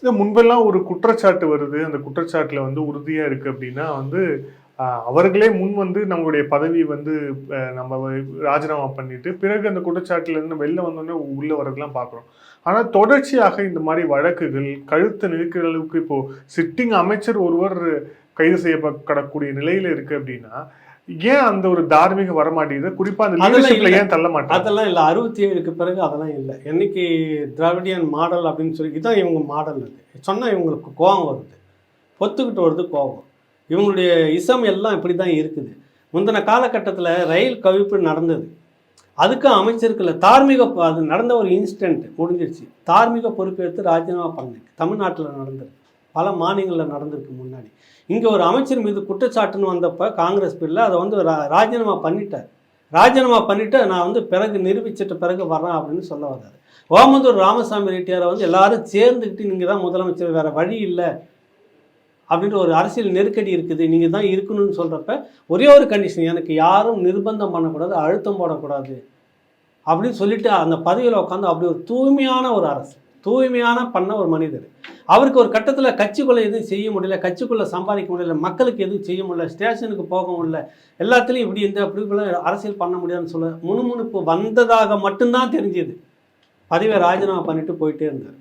இல்லை, முன்பெல்லாம் ஒரு குற்றச்சாட்டு வருது, அந்த குற்றச்சாட்டில் உறுதியாக இருக்குது அப்படின்னா அவர்களே முன் நம்மளுடைய பதவி நம்ம ராஜினாமா பண்ணிட்டு பிறகு அந்த குற்றச்சாட்டுலேருந்து வெளில வந்தோடனே உள்ள வரதெல்லாம் பார்க்குறோம். ஆனால் தொடர்ச்சியாக இந்த மாதிரி வழக்குகள் கழுத்தை நிற்கிற அளவுக்கு இப்போ சிட்டிங் அமைச்சர் ஒருவர் கைது செய்யப்படக்கூடிய நிலையில இருக்கு அப்படின்னா ஏன் அந்த ஒரு தார்மீக வரமாட்டேங்குது? குறிப்பா அந்த லீடர்ஷிப்ல ஏன் தள்ள மாட்டாங்க? அதெல்லாம் இல்லை. 67க்கு பிறகு அதெல்லாம் இல்லை. என்னைக்கு திராவிடியன் மாடல் அப்படின்னு சொல்லி இதான் இவங்க மாடல். அது சொன்னால் இவங்களுக்கு கோபம் வருது, பொத்துக்கிட்டு வருது கோபம். இவங்களுடைய இசம் எல்லாம் இப்படி தான் இருக்குது. முந்தின காலகட்டத்தில் ரயில் கவிப்பு நடந்தது. அதுக்கு அமைச்சருக்குள்ள தார்மீக அது நடந்த ஒரு இன்சிடென்ட் முடிஞ்சிருச்சு. தார்மீக பொறுப்பேற்று ராஜினாமா பண்ணு தமிழ்நாட்டில் நடந்திருக்கு, பல மாநிலங்களில் நடந்திருக்கு. முன்னாடி இங்கே ஒரு அமைச்சர் மீது குற்றச்சாட்டுன்னு வந்தப்போ காங்கிரஸ் பில்ல அதை ராஜினாமா பண்ணிட்டார். ராஜினாமா பண்ணிவிட்டு நான் பிறகு நிரூபிச்சிட்ட பிறகு வரேன் அப்படின்னு சொல்ல வர்றாரு. ஓமந்தூர் ராமசாமி ரெட்டியாரை எல்லாரும் சேர்ந்துக்கிட்டு நீங்கள் தான் முதலமைச்சர், வேறு வழி இல்லை அப்படின்ற ஒரு அரசியல் நெருக்கடி இருக்குது, நீங்கள் தான் இருக்கணும்னு சொல்கிறப்ப ஒரே ஒரு கண்டிஷன், எனக்கு யாரும் நிர்பந்தம் பண்ணக்கூடாது, அழுத்தம் போடக்கூடாது அப்படின்னு சொல்லிட்டு அந்த பதவியில் உட்காந்து அப்படி ஒரு தூய்மையான ஒரு அரசு, தூய்மையான பண்ண ஒரு மனிதர். அவருக்கு ஒரு கட்டத்தில் கட்சிக்குள்ளே எதுவும் செய்ய முடியல, கட்சிக்குள்ளே சம்பாதிக்க முடியல, மக்களுக்கு எதுவும் செய்ய முடியல, ஸ்டேஷனுக்கு போக முடியல, எல்லாத்துலேயும் இப்படி அப்படி அரசியல் பண்ண முடியாதுன்னு சொல்ல முணுமுணுப்பு வந்ததாக மட்டும்தான் தெரிஞ்சுது. பதவியை ராஜினாமா பண்ணிட்டு போயிட்டே இருந்தார்.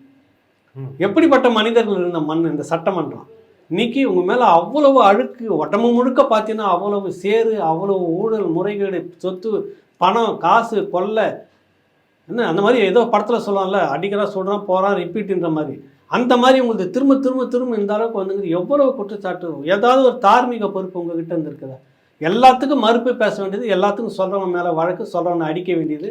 எப்படிப்பட்ட மனிதர்கள் இருந்த மண் இந்த சட்டமன்றம். இன்னைக்கு உங்கள் மேலே அவ்வளவு அழுக்கு, உடம்பு முழுக்க பார்த்தீங்கன்னா அவ்வளவு சேரு, அவ்வளவு ஊழல் முறைகேடு, சொத்து பணம் காசு கொள்ளை, என்ன அந்த மாதிரி ஏதோ படத்தில் சொல்லுவாங்கல்ல, அடிக்கடாக சொல்கிறான் போகிறான் ரிப்பீட்டுன்ற மாதிரி, அந்த மாதிரி உங்களுக்கு திரும்ப இந்த அளவுக்கு எவ்வளவு குற்றச்சாட்டு. ஏதாவது ஒரு தார்மீக பொறுப்பு உங்ககிட்ட இருந்திருக்குதா? எல்லாத்துக்கும் மறுப்பு பேச வேண்டியது, எல்லாத்துக்கும் சொல்கிறவன் மேலே வழக்கு, சொல்கிறவனை அடிக்க வேண்டியது,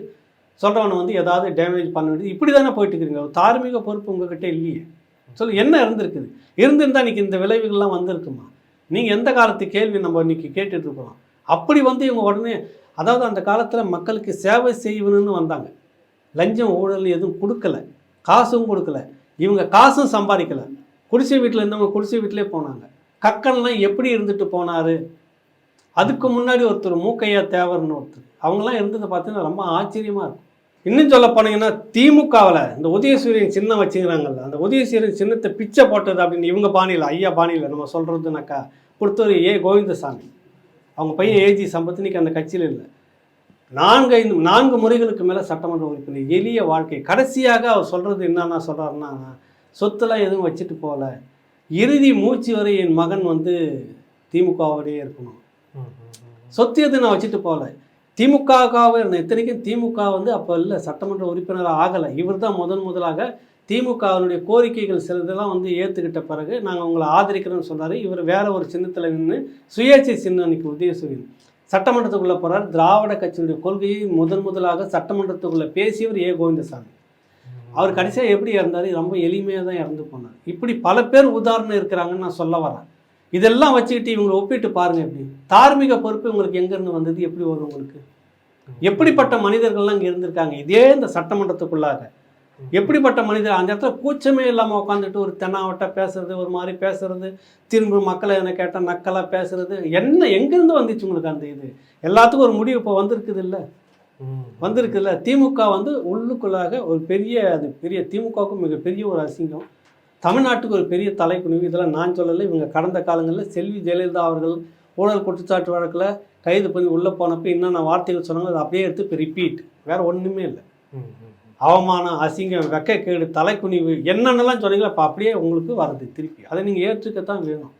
சொல்கிறவனை ஏதாவது டேமேஜ் பண்ண வேண்டியது, இப்படி தானே போயிட்டு இருக்கிறீங்க. ஒரு தார்மீக பொறுப்பு உங்ககிட்ட இல்லையே. சொல்லு என்ன இருந்திருக்குது? இருந்திருந்தால் இன்றைக்கி இந்த விளைவுகள்லாம் வந்திருக்குமா? நீங்கள் எந்த காலத்து கேள்வி நம்ம இன்றைக்கி கேட்டுட்ருக்குறோம். அப்படி வந்து இவங்க உடனே, அதாவது அந்த காலத்தில் மக்களுக்கு சேவை செய்வனுன்னு வந்தாங்க. லஞ்சம் ஊழல் எதுவும் கொடுக்கல, காசும் கொடுக்கல, இவங்க காசும் சம்பாதிக்கலை. குடிசை வீட்டில் இருந்தவங்க குடிசை வீட்டிலே போனாங்க. கக்கன்லாம் எப்படி இருந்துட்டு போனார். அதுக்கு முன்னாடி ஒருத்தர் மூக்கையா தேவர்னு ஒருத்தர், அவங்களாம் இருந்ததை பார்த்தீங்கன்னா ரொம்ப ஆச்சரியமாக இருக்கும். இன்னும் சொல்ல போனீங்கன்னா திமுகவில் இந்த உதயசூரியன் சின்னம் வச்சுக்கிறாங்கல்ல, அந்த உதயசூரியன் சின்னத்தை பிச்சை போட்டது அப்படின்னு இவங்க பாணியில், ஐயா பாணியில் நம்ம சொல்கிறதுனாக்கா கொடுத்தவர் கோவிந்தசாமி. அவங்க பையன் ஏஜி சம்பத் இன்னைக்கு அந்த கட்சியில் இல்லை. 4 முறைகளுக்கு மேலே சட்டமன்ற உறுப்பினர், எளிய வாழ்க்கை. கடைசியாக அவர் சொல்கிறது என்னன்னா சொல்கிறாருன்னா, சொத்தெல்லாம் எதுவும் வச்சுட்டு போகல, இறுதி மூச்சு வரை என் மகன் வந்து திமுகவோடையே இருக்கணும், சொத்து எதுவும் நான் வச்சுட்டு போகல, திமுகவாகவே இருந்தேன். இத்தனைக்கும் திமுக வந்து அப்போ இல்லை, சட்டமன்ற உறுப்பினராக ஆகலை. இவர் தான் முதலாக திமுகவினுடைய கோரிக்கைகள் சிலதெல்லாம் வந்து ஏற்றுக்கிட்ட பிறகு நாங்கள் உங்களை ஆதரிக்கிறோன்னு சொன்னார். இவர் வேற ஒரு சின்னத்தில் நின்று சுயேட்சை சின்னம் அன்றைக்கி உதயசூரியன் சட்டமன்றத்துக்குள்ளே போகிறார். திராவிட கட்சியினுடைய கொள்கையை முதலாக சட்டமன்றத்துக்குள்ளே பேசியவர் கோவிந்தசாமி. அவர் கடைசியாக எப்படி இறந்தார், ரொம்ப எளிமையாக தான் இறந்து போனார். இப்படி பல பேர் உதாரணம் இருக்கிறாங்கன்னு நான் சொல்ல வரேன். இதெல்லாம் வச்சுக்கிட்டு இவங்களை ஒப்பிட்டு பாருங்கள். எப்படி தார்மீக பொறுப்பு உங்களுக்கு எங்கேருந்து வந்தது, எப்படி வரும் உங்களுக்கு? எப்படிப்பட்ட மனிதர்கள்லாம் இங்கே இருந்திருக்காங்க இதே இந்த சட்டமன்றத்துக்குள்ளாக. எப்படிப்பட்ட மனிதர் அந்த இடத்துல கூச்சமே இல்லாமல் உட்காந்துட்டு ஒரு தென்னாவட்டா பேசுறது, ஒரு மாதிரி பேசுறது, திரும்ப மக்களை என்ன கேட்டால் நக்கலாக பேசுறது, என்ன எங்கேருந்து வந்துச்சு உங்களுக்கு அந்த இது? எல்லாத்துக்கும் ஒரு முடிவு இப்போ வந்திருக்குல்ல. திமுக வந்து உள்ளுக்குள்ளாக ஒரு பெரிய திமுகவுக்கும் மிகப்பெரிய ஒரு அசிங்கம், தமிழ்நாட்டுக்கு ஒரு பெரிய தலைக்குனிவு. இதெல்லாம் நான் சொல்லலை. இவங்க கடந்த காலங்களில் செல்வி ஜெயலலிதா அவர்கள் ஊழல் குற்றச்சாட்டு வழக்கில் கைது பண்ணி உள்ளே போனப்போ என்னென்ன வார்த்தைகள் சொன்னாங்க அதை அப்படியே எடுத்து இப்போ ரிப்பீட், வேறு ஒன்றுமே இல்லை. அவமானம், அசிங்கம், வெக்கைக்கேடு, தலைக்குனிவு, என்னென்னலாம் சொன்னீங்களோ இப்போ அப்படியே உங்களுக்கு வருது திருப்பி. அதை நீங்கள் ஏற்றுக்கத்தான் வேணும்,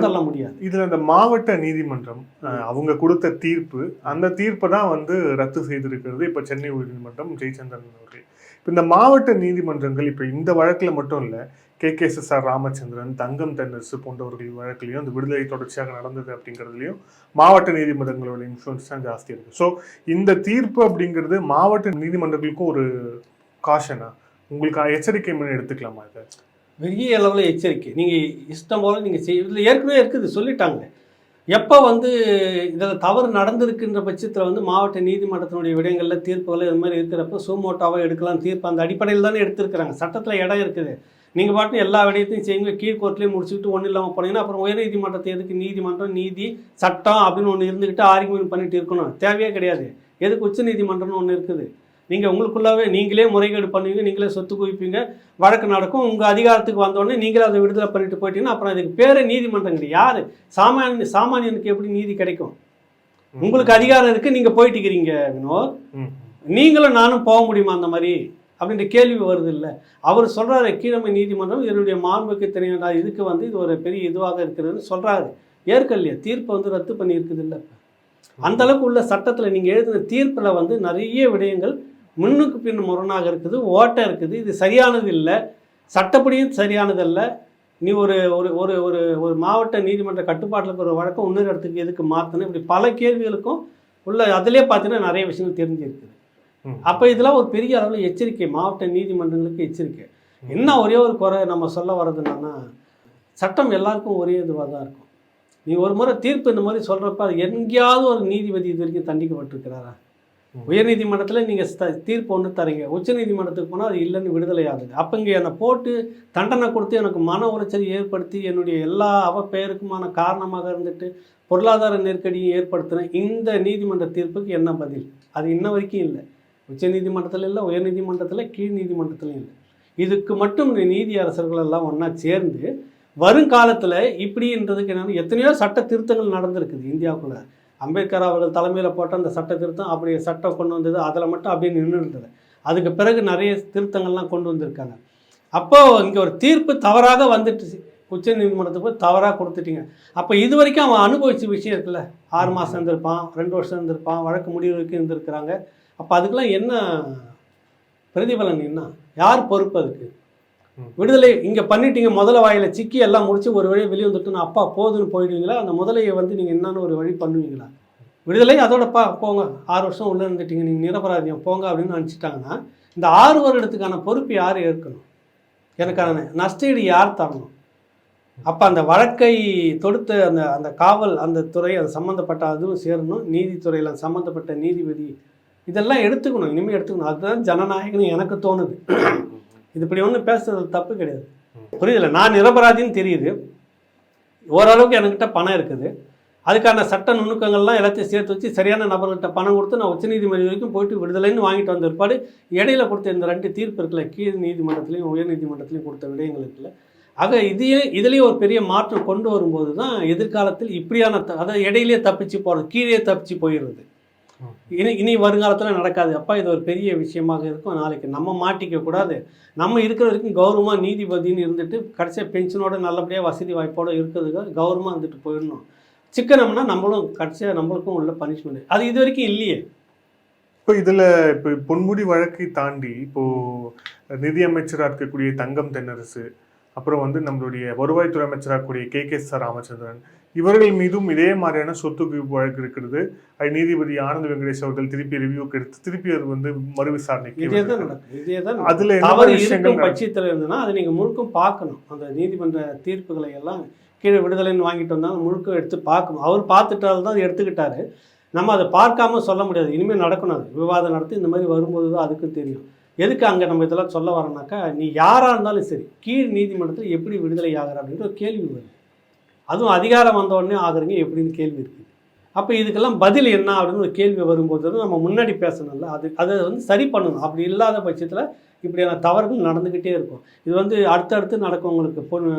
தள்ள முடியாது. இதுல இந்த மாவட்ட நீதிமன்றம் அவங்க கொடுத்த தீர்ப்பு, அந்த தீர்ப்பை தான் வந்து ரத்து செய்திருக்கிறது இப்ப சென்னை உயர்நீதிமன்றம், ஜெயச்சந்திரன் அவர்கள். இப்ப இந்த மாவட்ட நீதிமன்றங்கள் இப்ப இந்த வழக்குல மட்டும் இல்ல, KKSSR ராமச்சந்திரன், தங்கம் தென்னரசு போன்றவர்கள் வழக்குலையும் அந்த விடுதலை தொடர்ச்சியாக நடந்தது அப்படிங்கிறதுலையும் மாவட்ட நீதிமன்றங்களோட இன்ஃப்ளூயன்ஸ் தான் ஜாஸ்தி இருக்கு. ஸோ இந்த தீர்ப்பு அப்படிங்கிறது மாவட்ட நீதிமன்றங்களுக்கும் ஒரு காஷனா, உங்களுக்கு எச்சரிக்கை மணி எடுத்துக்கலாமா? இதை பெரிய அளவில் எச்சரிக்கை. நீங்கள் இஷ்டம் போல் நீங்கள் இதில் ஏற்கனவே இருக்குது, சொல்லிட்டாங்க. எப்போ வந்து இதில் தவறு நடந்திருக்குன்ற பட்சத்தில் வந்து மாவட்ட நீதிமன்றத்தினுடைய விடயங்களில் தீர்ப்புகள் இது மாதிரி இருக்கிறப்ப சூமோட்டாவாக எடுக்கலாம் தீர்ப்பு. அந்த அடிப்படையில் தானே எடுத்துருக்குறாங்க. சட்டத்தில் இடம் இருக்குது. நீங்கள் பாட்டு எல்லா விடயத்தையும் செய்யுங்க, கீழ்கோர்ட்லேயும் முடிச்சுக்கிட்டு ஒன்றும் இல்லாமல் போனீங்கன்னா அப்புறம் உயர்நீதிமன்றத்தை எதுக்கு நீதிமன்றம், நீதி, சட்டம் அப்படின்னு ஒன்று இருந்துக்கிட்டு ஆர்கியூமெண்ட் பண்ணிட்டு இருக்கணும், தேவையே கிடையாது. எதுக்கு உச்ச நீதிமன்றம்னு ஒன்று இருக்குது. நீங்கள் உங்களுக்குள்ளாவே நீங்களே முறைகேடு பண்ணுவீங்க, நீங்களே சொத்து குவிப்பீங்க, வழக்கு நடக்கும். உங்கள் அதிகாரத்துக்கு வந்தோடனே நீங்களே அதை விடுதலை பண்ணிட்டு போயிட்டீங்கன்னா அப்புறம் அதுக்கு பேரே நீதிமன்றம் கிடையாது. யார் சாமானியனுக்கு எப்படி நீதி கிடைக்கும்? உங்களுக்கு அதிகாரம் இருக்குது, நீங்கள் போயிட்டுக்கிறீங்க வினோத், நீங்களும் நானும் போக முடியுமா அந்த மாதிரி அப்படின்ற கேள்வி வருது இல்லை. அவர் சொல்கிறாரு கீழமை நீதிமன்றம் என்னுடைய மாண்புக்கு தெரியும், இதுக்கு வந்து இது ஒரு பெரிய இதுவாக இருக்கிறதுன்னு சொல்கிறாரு. ஏற்கலையா தீர்ப்பை வந்து ரத்து பண்ணியிருக்குது இல்லை. அந்த அளவுக்கு உள்ள சட்டத்தில் நீங்கள் எழுதின தீர்ப்பில் வந்து நிறைய விடயங்கள் முன்னுக்கு பின் முரணாக இருக்குது, ஓட்டை இருக்குது. இது சரியானது இல்லை, சட்டப்படியும் சரியானதல்ல. நீ ஒரு ஒரு ஒரு ஒரு ஒரு மாவட்ட நீதிமன்ற கட்டுப்பாட்டில் இருக்கிற வழக்கம் இன்னொரு இடத்துக்கு எதுக்கு மாற்றணும், இப்படி பல கேள்விகளுக்கும் உள்ள அதிலே பார்த்தீங்கன்னா நிறைய விஷயங்கள் தெரிஞ்சிருக்குது. அப்போ இதெல்லாம் ஒரு பெரிய அளவில் எச்சரிக்கை, மாவட்ட நீதிமன்றங்களுக்கு எச்சரிக்கை. என்ன ஒரே ஒரு குறை நம்ம சொல்ல வர்றது என்னன்னா, சட்டம் எல்லாருக்கும் ஒரே இதுவாக தான் இருக்கும். நீ ஒரு முறை தீர்ப்பு இந்த மாதிரி சொல்கிறப்ப அது எங்கேயாவது ஒரு நீதிபதி இது வரைக்கும் தண்டிக்கப்பட்டிருக்கிறாரா? உயர்நீதிமன்றத்தில் நீங்கள் தீர்ப்பு ஒன்று தரீங்க, உச்ச நீதிமன்றத்துக்கு போனால் அது இல்லைன்னு விடுதலை ஆகுது. அப்போ இங்கே என்னை போட்டு தண்டனை கொடுத்து எனக்கு மன உளைச்சல் ஏற்படுத்தி என்னுடைய எல்லா அவப்பெயருக்குமான காரணமாக இருந்துட்டு பொருளாதார நெருக்கடியை ஏற்படுத்தின இந்த நீதிமன்ற தீர்ப்புக்கு என்ன பதில்? அது இன்ன வரைக்கும் இல்லை. உச்ச நீதிமன்றத்தில் இல்லை, உயர்நீதிமன்றத்தில், கீழ் நீதிமன்றத்திலும் இல்லை. இதுக்கு மட்டும் நீதி அரசர்கள் எல்லாம் ஒன்றா சேர்ந்து வருங்காலத்தில் இப்படின்றதுக்கு என்னென்னா எத்தனையோ சட்ட திருத்தங்கள் நடந்திருக்குது இந்தியாவுக்குள்ளே. அம்பேத்கர் அவர்கள் தலைமையில் போட்ட அந்த சட்ட திருத்தம் அப்படி சட்டம் கொண்டு வந்தது, அதில் மட்டும் அப்படியே நின்று இருந்தது. அதுக்கு பிறகு நிறைய திருத்தங்கள்லாம் கொண்டு வந்திருக்காங்க. அப்போது இங்கே ஒரு தீர்ப்பு தவறாக வந்துட்டு உச்ச நீதிமன்றத்துக்கு போய் தவறாக கொடுத்துட்டீங்க. அப்போ இது வரைக்கும் அவன் அனுபவிச்ச விஷயம் இருக்குல்ல, 6 மாதம் இருந்திருப்பான், 2 வருஷம் இருந்திருப்பான், வழக்கு முடிவு வரைக்கும் இருந்திருக்கிறாங்க. அப்போ அதுக்கெல்லாம் என்ன பிரதிபலன், என்ன யார் பொறுப்பு? அதுக்கு விடுதலை இங்கே பண்ணிட்டீங்க, முதல வாயில் சிக்கி எல்லாம் முடிச்சு ஒரு வழி வெளியே வந்துட்டுன்னு அப்பா போதுன்னு போயிடுவீங்களா? அந்த முதலையை வந்து நீங்கள் என்னன்னு ஒரு வழி பண்ணுவீங்களா? விடுதலை அதோடப்பா போங்க, 6 வருஷம் உள்ளே இருந்துட்டீங்க, நீங்கள் நிரபராதியம் போங்க அப்படின்னு நினச்சிட்டாங்கன்னா இந்த 6 வருடத்துக்கான பொறுப்பு யார் ஏற்கணும்? எனக்கான நஷ்டஈடு யார் தரணும்? அப்போ அந்த வழக்கை தொடுத்த அந்த அந்த காவல் அந்த துறை அது சம்மந்தப்பட்ட அதுவும் சேரணும், நீதித்துறையில் சம்மந்தப்பட்ட நீதிபதி இதெல்லாம் எடுத்துக்கணும், இனிமேல் எடுத்துக்கணும். அதுதான் ஜனநாயகம்னு எனக்கு தோணுது. இது இப்படி ஒன்றும் பேசுறது தப்பு கிடையாது. புரியுதில்ல, நான் நிரபராதின்னு தெரியுது, ஓரளவுக்கு என்கிட்ட பணம் இருக்குது, அதுக்கான சட்ட நுணுக்கங்கள்லாம் எல்லாத்தையும் சேர்த்து வச்சு சரியான நபர்கிட்ட பணம் கொடுத்து நான் உச்சநீதிமன்றம் வரைக்கும் போயிட்டு விடுதலைன்னு வாங்கிட்டு வந்த பிற்பாடு இடையில கொடுத்த இந்த 2 தீர்ப்பு இருக்குல்ல, கீழ் நீதிமன்றத்திலையும் உயர் நீதிமன்றத்திலையும் கொடுத்த விடயங்கள் இருக்குல்ல, ஆக இதுலேயும் ஒரு பெரிய மாற்றம் கொண்டு வரும்போது தான் எதிர்காலத்தில் இப்படியான அதாவது இடையிலேயே தப்பிச்சு போகிறது, கீழே தப்பிச்சு போயிடுறது இனி வருங்காலத்தில் நடக்காது. அப்பா இது ஒரு பெரிய விஷயமாக இருக்கும். நாளைக்கு நம்ம மாட்டிக்க கூடாது, நம்ம இருக்கிற வரைக்கும் கௌரவமாக நீதிபதினு இருந்துட்டு கடைசியாக பென்ஷனோட நல்லபடியாக வசதி வாய்ப்போடு இருக்கிறதுக்கு கௌரவமாக இருந்துட்டு போயிடணும். சிக்கனம்னா நம்மளும் கடைசியாக நம்மளுக்கும் உள்ள பனிஷ்மெண்ட் அது இது வரைக்கும் இல்லையே. இப்போ இதில் இப்போ பொன்முடி வழக்கை தாண்டி இப்போது நிதியமைச்சராக இருக்கக்கூடிய தங்கம் தென்னரசு, அப்புறம் வந்து நம்மளுடைய வருவாய்த்துறை அமைச்சராக இருக்கக்கூடிய கே.கே.எஸ். ராமச்சந்திரன், இவர்கள் மீதும் இதே மாதிரியான சொத்து குவிப்பு வழக்கு இருக்கிறது. அது நீதிபதி ஆனந்த் வெங்கடேஷ் அவர்கள் திருப்பி ரிவ்யூக்கு எடுத்து திருப்பி அது வந்து மறு விசாரணைக்கு அதுல தவறு இருக்கும் பட்சத்தில் இருந்ததுன்னா அதை நீங்கள் முழுக்கும் பார்க்கணும். அந்த நீதிமன்ற தீர்ப்புகளை எல்லாம் கீழே விடுதலைன்னு வாங்கிட்டு வந்தாலும் முழுக்க எடுத்து பார்க்கணும். அவர் பார்த்துட்டால் தான் அதை எடுத்துக்கிட்டாரு. நம்ம அதை பார்க்காம சொல்ல முடியாது. இனிமேல் நடக்கணும், அது விவாதம் நடத்தி இந்த மாதிரி வரும்போது தான் அதுக்கும் தெரியும். எதுக்கு அங்கே நம்ம இதெல்லாம் சொல்ல வரோம்னாக்கா, நீ யாராக இருந்தாலும் சரி கீழ் நீதிமன்றத்தில் எப்படி விடுதலை ஆகிற அப்படின்ற ஒரு கேள்வி வருது. அதுவும் அதிகாரம் வந்தவுடனே ஆகுறீங்க எப்படின்னு கேள்வி இருக்குது. அப்போ இதுக்கெல்லாம் பதில் என்ன அப்படின்னு ஒரு கேள்வி வரும்போது தான் நம்ம முன்னாடி பேசணும்ல, அதை வந்து சரி பண்ணணும். அப்படி இல்லாத பட்சத்தில் இப்படியான தவறுகள் நடந்துக்கிட்டே இருக்கும். இது வந்து அடுத்தடுத்து நடக்கும். உங்களுக்கு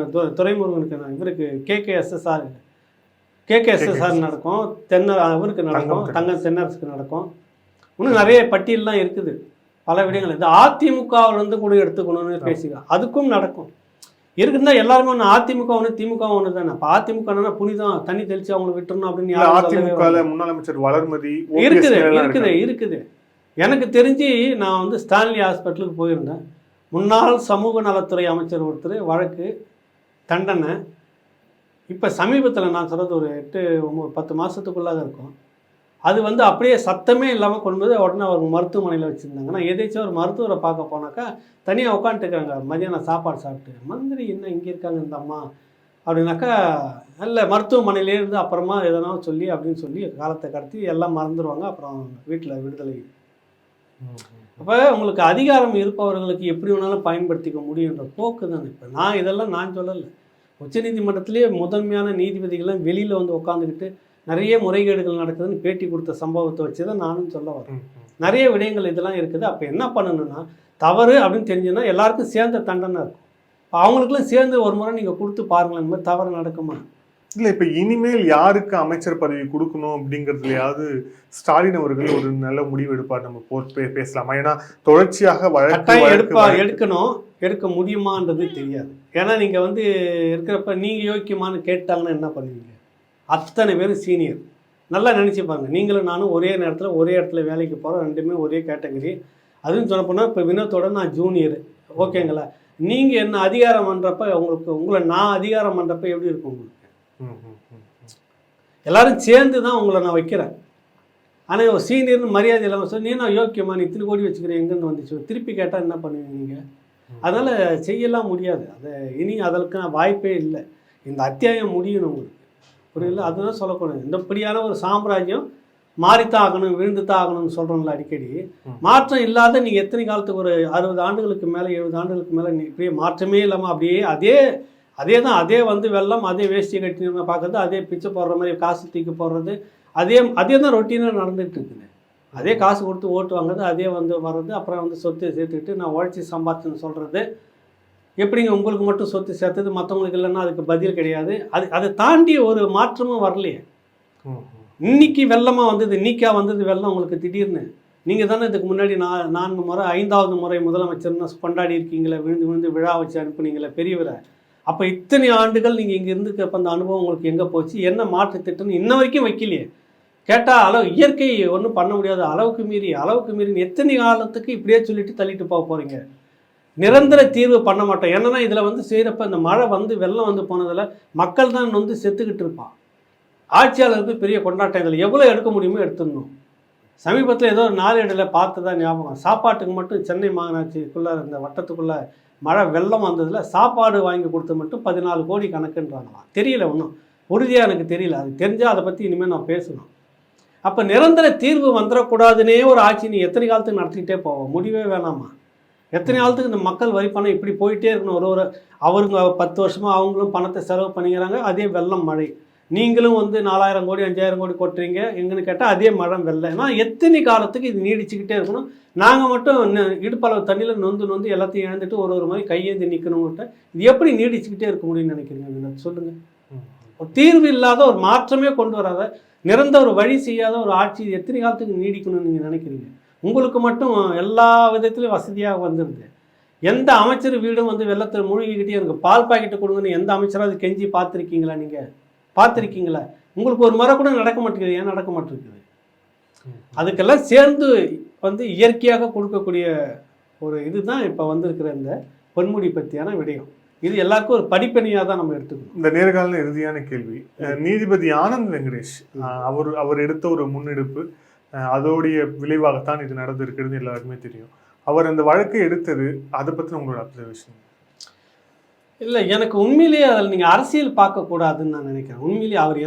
துரைமுருகனுக்கு இவருக்கு கேகேஎஸ்எஸ்ஆர் நடக்கும், அவருக்கு நடக்கும், தங்கம் தென்னரசுக்கு நடக்கும், இன்னும் நிறைய பட்டியல்லாம் இருக்குது பல விடயங்கள். இந்த அதிமுகவிலேருந்து கூட எடுத்துக்கணும்னு பேசிக்கலாம், அதுக்கும் நடக்கும். இருக்குன்னா எல்லாருமே ஒன்று அதிமுக ஒன்று திமுக ஒன்று தானே. இப்போ அதிமுக புனிதம் தண்ணி தெளிச்சு அவங்களை விட்டுறணும் அப்படின்னு முன்னாள் அமைச்சர் வளர்மதி இருக்குது. எனக்கு தெரிஞ்சு நான் வந்து ஸ்டான்லி ஹாஸ்பிட்டலுக்கு போயிருந்தேன். முன்னாள் சமூக நலத்துறை அமைச்சர் ஒருத்தர் வழக்கு தண்டனை இப்போ சமீபத்தில் நான் சொல்கிறது ஒரு 8-10 மாதத்துக்குள்ளாக இருக்கும். அது வந்து அப்படியே சத்தமே இல்லாமல் கொண்டு போது உடனே அவர் மருத்துவமனையில் வச்சுருந்தாங்க. நான் எதாச்சும் ஒரு மருத்துவரை பார்க்க போனாக்கா தனியாக உட்காந்துட்டுருக்காங்க. மதியானம் சாப்பாடு சாப்பிட்டு, மந்திரி என்ன இங்கே இருக்காங்க இந்த அம்மா அப்படின்னாக்கா, இல்லை மருத்துவமனையிலே இருந்து அப்புறமா எதனா சொல்லி அப்படின்னு சொல்லி காலத்தை கடத்தி எல்லாம் மறந்துடுவாங்க. அப்புறம் வீட்டில் விடுதலை. அப்போ உங்களுக்கு அதிகாரம் இருப்பவர்களுக்கு எப்படி வேணாலும் பயன்படுத்திக்க முடியுன்ற போக்கு தான். இப்போ நான் இதெல்லாம் நான் சொல்லலை. உச்சநீதிமன்றத்திலே முதன்மையான நீதிபதிகள்லாம் வெளியில் வந்து உட்காந்துக்கிட்டு நிறைய முறைகேடுகள் நடக்குதுன்னு பேட்டி கொடுத்த சம்பவத்தை வச்சு தான் நானும் சொல்ல வரேன். நிறைய விடயங்கள் இதெல்லாம் இருக்குது. அப்போ என்ன பண்ணணும்னா, தவறு அப்படின்னு தெரிஞ்சுன்னா எல்லாருக்கும் சேர்ந்த தண்டனை இருக்கும். அவங்களுக்குலாம் சேர்ந்து ஒரு முறை நீங்கள் கொடுத்து பாருங்களேன், இந்த மாதிரி தவறு நடக்குமா? இல்லை, இப்போ இனிமேல் யாருக்கு அமைச்சர் பதவி கொடுக்கணும் அப்படிங்கிறதுலையாவது ஸ்டாலின் அவர்கள் ஒரு நல்ல முடிவு எடுப்பார். நம்ம பேசலாமா? ஏன்னா தொடர்ச்சியாக எடுக்க முடியுமான்றது தெரியாது. ஏன்னா நீங்கள் வந்து இருக்கிறப்ப நீங்கள் யோக்கியமானு கேட்டாங்கன்னா என்ன பண்ணுவீங்க? அத்தனை பேர் சீனியர். நல்லா நினச்சிப்பாங்க, நீங்களும் நானும் ஒரே நேரத்தில் ஒரே இடத்துல வேலைக்கு போகிறோம், ரெண்டுமே ஒரே கேட்டகரி. அதுவும் சொல்லப்போனால் இப்போ வினோத்தோட நான் ஜூனியர், ஓகேங்களா? நீங்கள் என்ன அதிகாரம் பண்ணுறப்ப உங்களை நான் அதிகாரம் பண்ணுறப்ப எப்படி இருக்கும் உங்களுக்கு? எல்லாரும் சேர்ந்து தான் உங்களை நான் வைக்கிறேன். ஆனால் ஒரு சீனியர்னு மரியாதை இல்லாமல் சொல்லி நீ நான் யோக்கியமா நீ இத்தனை கோடி வச்சுக்கிறேன் எங்கேருந்து வந்துச்சு திருப்பி கேட்டால் என்ன பண்ணுவீங்க நீங்கள்? அதனால் செய்யலாம் முடியாது. அதை இனி அதற்கான வாய்ப்பே இல்லை. இந்த அத்தியாயம் முடியணும் உங்களுக்கு, புரியல? அதுதான் சொல்லக்கூடாது. இந்தப்படியான ஒரு சாம்ராஜ்யம் மாறித்தான் ஆகணும், விழுந்துத்தான் ஆகணும்னு சொல்கிறோம்ல அடிக்கடி. மாற்றம் இல்லாத நீங்கள் எத்தனை காலத்துக்கு ஒரு 60 ஆண்டுகளுக்கு மேலே 70 ஆண்டுகளுக்கு மேலே இப்படியே மாற்றமே இல்லாமல் அப்படியே அதே வந்து வெள்ளம், அதே வேஷ்டியை கட்டி நம்ம பார்க்குறது, அதே பிச்சை போடுற மாதிரி காசு தூக்கி போடுறது, அதே தான் ரொட்டீனாக நடந்துகிட்டு இருக்குது. அதே காசு கொடுத்து ஓட்டு வாங்குறது, அதே வந்து வர்றது, அப்புறம் வந்து சொத்து சேர்த்துக்கிட்டு நான் உழைச்சி சம்பாதிச்சுன்னு சொல்கிறது. எப்படிங்க உங்களுக்கு மட்டும் சொத்து சேர்த்தது மற்றவங்களுக்கு இல்லைன்னா அதுக்கு பதில் கிடையாது. அதை தாண்டி ஒரு மாற்றமும் வரலையே. இன்னைக்கு வெள்ளமாக வந்தது, இன்னைக்கா வந்தது வெள்ளம் உங்களுக்கு திடீர்னு? நீங்கள் தானே இதுக்கு முன்னாடி 4 முறை 5வது முறை முதலமைச்சர்னு கொண்டாடி இருக்கீங்களே, விழுந்து விழா வச்சு அனுப்புனீங்களே பெரியவரை. அப்போ இத்தனை ஆண்டுகள் நீங்கள் இங்கே இருந்துக்கப்போ அந்த அனுபவம் உங்களுக்கு எங்கே போச்சு? என்ன மாற்று திட்டம்னு இன்ன வரைக்கும் வைக்கலையே. கேட்டால் இயற்கை ஒன்றும் பண்ண முடியாது, அளவுக்கு மீறி எத்தனை காலத்துக்கு இப்படியே சொல்லிட்டு தள்ளிட்டு போக போகிறீங்க? நிரந்தர தீர்வு பண்ண மாட்டோம். என்னன்னா இதில் வந்து செய்கிறப்ப இந்த மழை வந்து வெள்ளம் வந்து போனதில் மக்கள் தான் வந்து செத்துக்கிட்டு இருப்பான். ஆட்சியாளருக்கு பெரிய கொண்டாட்டம். இதில் எவ்வளோ எடுக்க முடியுமோ எடுத்துடணும். சமீபத்தில் ஏதோ ஒரு நாளேடில் பார்த்ததா ஞாபகம், சாப்பாட்டுக்கு மட்டும் சென்னை மாநகராட்சிக்குள்ளே இந்த வட்டத்துக்குள்ளே மழை வெள்ளம் வந்ததில் சாப்பாடு வாங்கி கொடுத்து மட்டும் 14 கோடி கணக்குன்றாங்களாம். தெரியல, ஒன்றும் உறுதியாக எனக்கு தெரியல. அது தெரிஞ்சால் அதை பற்றி இனிமேல் நான் பேசணும். அப்போ நிரந்தர தீர்வு வந்துடக்கூடாதுன்னே ஒரு ஆட்சி நீ எத்தனை காலத்துக்கு நடத்திக்கிட்டே போவோம்? முடிவே வேணாமா? எத்தனை காலத்துக்கு இந்த மக்கள் வரி பணம் இப்படி போயிட்டே இருக்கணும்? அவருங்க 10 வருஷமாக அவங்களும் பணத்தை செலவு பண்ணிக்கிறாங்க, அதே வெள்ளம் மழை. நீங்களும் 4000 கோடி 5000 கோடி கொட்டுறீங்க, எங்கன்னு கேட்டால் அதே மழை வெள்ளம். ஏன்னா எத்தனை காலத்துக்கு இது நீடிச்சுக்கிட்டே இருக்கணும்? நாங்கள் மட்டும் இடுப்பளவு தண்ணியில் நொந்து எல்லாத்தையும் இழந்துட்டு ஒரு மாதிரி கையேந்தி நிற்கணும்கிட்ட இது எப்படி நீடிச்சுக்கிட்டே இருக்க முடியும்னு நினைக்கிறீங்க? சொல்லுங்கள். ஒரு தீர்வு இல்லாத, ஒரு மாற்றமே கொண்டு வராத, நிரந்தர ஒரு வழி செய்யாத ஒரு ஆட்சி எத்தனை காலத்துக்கு நீடிக்கணும்னு நீங்கள் நினைக்கிறீங்க? உங்களுக்கு மட்டும் எல்லா விதத்துலையும் வசதியாக வந்துடுது. எந்த அமைச்சர் வீடும் வெள்ளத்தில் மூழ்கிக்கிட்டே எனக்கு பால் பாக்கெட்டு கொடுங்கன்னு எந்த அமைச்சராவது கெஞ்சி பார்த்துருக்கீங்களா? நீங்கள் பார்த்துருக்கீங்களா? உங்களுக்கு ஒரு முறை கூட நடக்க மாட்டேங்குது. ஏன் நடக்க மாட்டேங்குது? அதுக்கெல்லாம் சேர்ந்து இயற்கையாக கொடுக்கக்கூடிய ஒரு இதுதான் இப்போ வந்திருக்கிற இந்த பொன்முடி பற்றியான விடயம். இது எல்லாருக்கும் ஒரு படிப்பணியாக தான் நம்ம எடுத்துக்கணும். இந்த நேர்காணல இறுதியான கேள்வி, நீதிபதி ஆனந்த் வெங்கடேஷ் அவர் எடுத்த ஒரு முன்னெடுப்பு, அதோடைய விளைவாகத்தான் இது நடந்திருக்கிறது எல்லாருக்குமே தெரியும். அவர் அந்த வழக்கை எடுத்தது, அதை பற்றி உங்களோட அப்சர்வேஷன்? இல்லை, எனக்கு உண்மையிலேயே அதில் நீங்கள் அரசியல் பார்க்கக்கூடாதுன்னு நான் நினைக்கிறேன். உண்மையிலேயே அவர்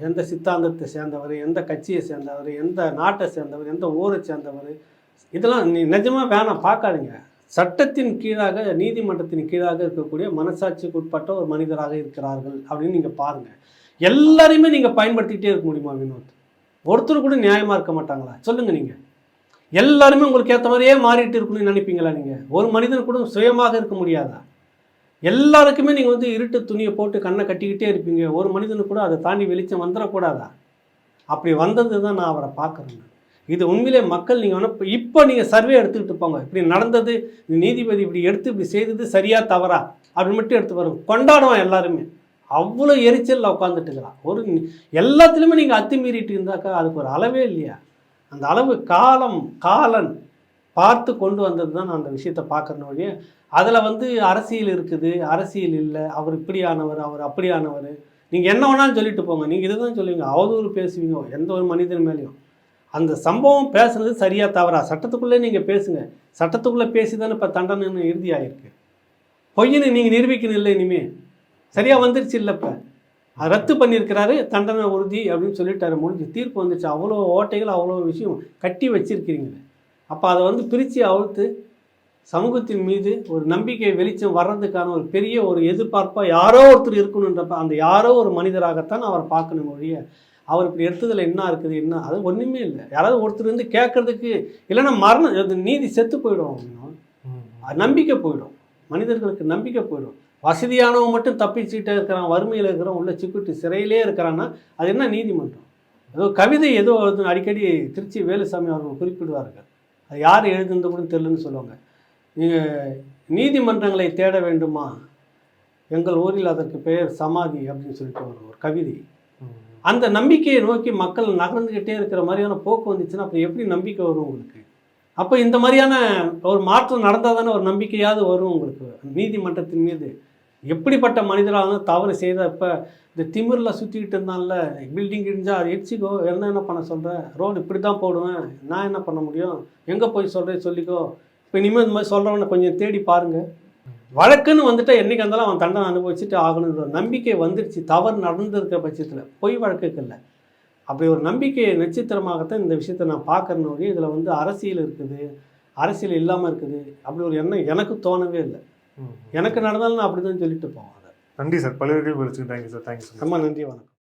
எந்த சித்தாந்தத்தை சேர்ந்தவர், எந்த கட்சியை சேர்ந்தவர், எந்த நாட்டை சேர்ந்தவர், எந்த ஊரை சேர்ந்தவர், இதெல்லாம் நீ நிஜமாக வேணாம், பார்க்காதீங்க. சட்டத்தின் கீழாக, நீதிமன்றத்தின் கீழாக இருக்கக்கூடிய மனசாட்சிக்கு உட்பட்ட ஒரு மனிதராக இருக்கிறார்கள் அப்படின்னு நீங்கள் பாருங்கள். எல்லாரையுமே நீங்கள் பயன்படுத்திக்கிட்டே இருக்க முடியுமா வினோத்? ஒருத்தர் கூட நியாயமாக இருக்க மாட்டாங்களா? சொல்லுங்கள். நீங்கள் எல்லாருமே உங்களுக்கு ஏற்ற மாதிரியே மாறிட்டு இருக்கணும்னு நினைப்பீங்களா? நீங்கள் ஒரு மனிதன் கூட சுயமாக இருக்க முடியாதா? எல்லாருக்குமே நீங்கள் இருட்டு துணியை போட்டு கண்ணை கட்டிக்கிட்டே இருப்பீங்க. ஒரு மனிதனுக்கு கூட அதை தாண்டி வெளிச்சம் வந்துடக்கூடாதா? அப்படி வந்தது தான் நான் அவரை பார்க்குறேன். இது உண்மையிலே மக்கள் நீங்கள் இப்போ நீங்கள் சர்வே எடுத்துக்கிட்டு போங்க, இப்படி நடந்தது, நீதிபதி இப்படி எடுத்து இப்படி செய்தது சரியா தவறா அப்படின்னு மட்டும் எடுத்து பாருங்க. கொண்டாடுவோம் எல்லாருமே. அவ்வளோ எரிச்சலில் உட்காந்துட்டு இருக்கிறான். எல்லாத்துலேயுமே நீங்கள் அத்துமீறிட்டு இருந்தாக்கா அதுக்கு ஒரு அளவே இல்லையா? அந்த அளவு காலன் பார்த்து கொண்டு வந்தது தான் நான் அந்த விஷயத்தை பார்க்குறேன் வழியே. அதில் அரசியல் இருக்குது, அரசியல் இல்லை, அவர் இப்படியானவர், அவர் அப்படியானவர், நீங்கள் என்ன வேணாலும் சொல்லிட்டு போங்க. நீங்கள் இதை தான் சொல்லுவீங்க, அவதூறு பேசுவீங்க எந்த ஒரு மனிதன் மேலேயும். அந்த சம்பவம் பேசுனது சரியா தவறா சட்டத்துக்குள்ளே நீங்கள் பேசுங்க. சட்டத்துக்குள்ளே பேசி தானே இப்போ தண்டனை இறுதியாகிருக்கு. பொய்ன்னு நீங்கள் நிரூபிக்கணும் இல்லை, இனிமேல் சரியாக வந்துருச்சு இல்லை, இப்போ அது ரத்து பண்ணியிருக்கிறாரு, தண்டனை உறுதி அப்படின்னு சொல்லிட்டாரு, முடிஞ்சு தீர்ப்பு வந்துச்சு. அவ்வளோ ஓட்டைகள், அவ்வளோ விஷயம் கட்டி வச்சிருக்கிறீங்க. அப்போ அதை பிரித்து அவுழ்த்து சமூகத்தின் மீது ஒரு நம்பிக்கை வெளிச்சம் வர்றதுக்கான ஒரு பெரிய ஒரு எதிர்பார்ப்பாக யாரோ ஒருத்தர் இருக்கணுன்றப்ப அந்த யாரோ ஒரு மனிதராகத்தான் அவரை பார்க்கணும் ஒழிய அவர் இப்படி எடுத்ததில் என்ன இருக்குது, என்ன அது ஒன்றுமே இல்லை. யாராவது ஒருத்தர் கேட்கறதுக்கு இல்லைன்னா மரணம், நீதி செத்து போயிடும், நம்பிக்கை போயிடும், மனிதர்களுக்கு நம்பிக்கை போயிடும். வசதியானவன் மட்டும் தப்பிச்சுட்டே இருக்கிறான், வறுமையில் இருக்கிறான், உள்ள சிக்கிட்டு சிறையிலே இருக்கிறான்னா அது என்ன நீதிமன்றம்? ஏதோ கவிதை ஏதோ அடிக்கடி திருச்சி வேலுசாமி அவர்கள் குறிப்பிடுவார்கள், அது யார் எழுதுனது கூட தெரியலன்னு சொல்லுவாங்க. நீங்கள் நீதிமன்றங்களை தேட வேண்டுமா, எங்கள் ஊரில் அதற்கு பெயர் சமாதி அப்படின்னு சொல்லிட்டு ஒரு கவிதை. அந்த நம்பிக்கையை நோக்கி மக்கள் நகர்ந்துக்கிட்டே இருக்கிற மாதிரியான போக்கு வந்துச்சுன்னா அப்புறம் எப்படி நம்பிக்கை வரும் உங்களுக்கு? அப்போ இந்த மாதிரியான ஒரு மாற்றம் நடந்தால் தானே ஒரு நம்பிக்கையாவது வரும் உங்களுக்கு நீதிமன்றத்தின் மீது. எப்படிப்பட்ட மனிதராக தவறு செய்த இப்போ இந்த திமிரில் சுற்றிக்கிட்டு இருந்தால, பில்டிங் இடிஞ்சால் அது எரிச்சிக்கோ, என்ன பண்ண சொல்கிறேன், ரோடு இப்படி தான் போடுவேன், நான் என்ன பண்ண முடியும், எங்கே போய் சொல்கிறேன் சொல்லிக்கோ. இப்போ இனிமேல் இந்த மாதிரி சொல்கிறவனை கொஞ்சம் தேடி பாருங்கள். வழக்குன்னு வந்துட்டால் என்றைக்கு இருந்தாலும் அவன் தண்டனை அனுபவிச்சுட்டு ஆகணுன்ற ஒரு நம்பிக்கை வந்துடுச்சு. தவறு நடந்திருக்கிற பட்சத்தில் பொய் வழக்குக்கு இல்லை. அப்படி ஒரு நம்பிக்கையை நட்சத்திரமாகத்தான் இந்த விஷயத்தை நான் பார்க்குறேன்னு வழி. இதில் அரசியல் இருக்குது, அரசியல் இல்லாமல் இருக்குது அப்படி ஒரு எண்ணம் எனக்கு தோணவே இல்லை. எனக்கு நடந்தாலும் நான் அப்படி தான் சொல்லிட்டு போவேன். அதை நன்றி சார், பல பேர்கள் வச்சுக்கிட்டாங்க சார். Thank you sir. ரொம்ப நன்றி, வணக்கம்.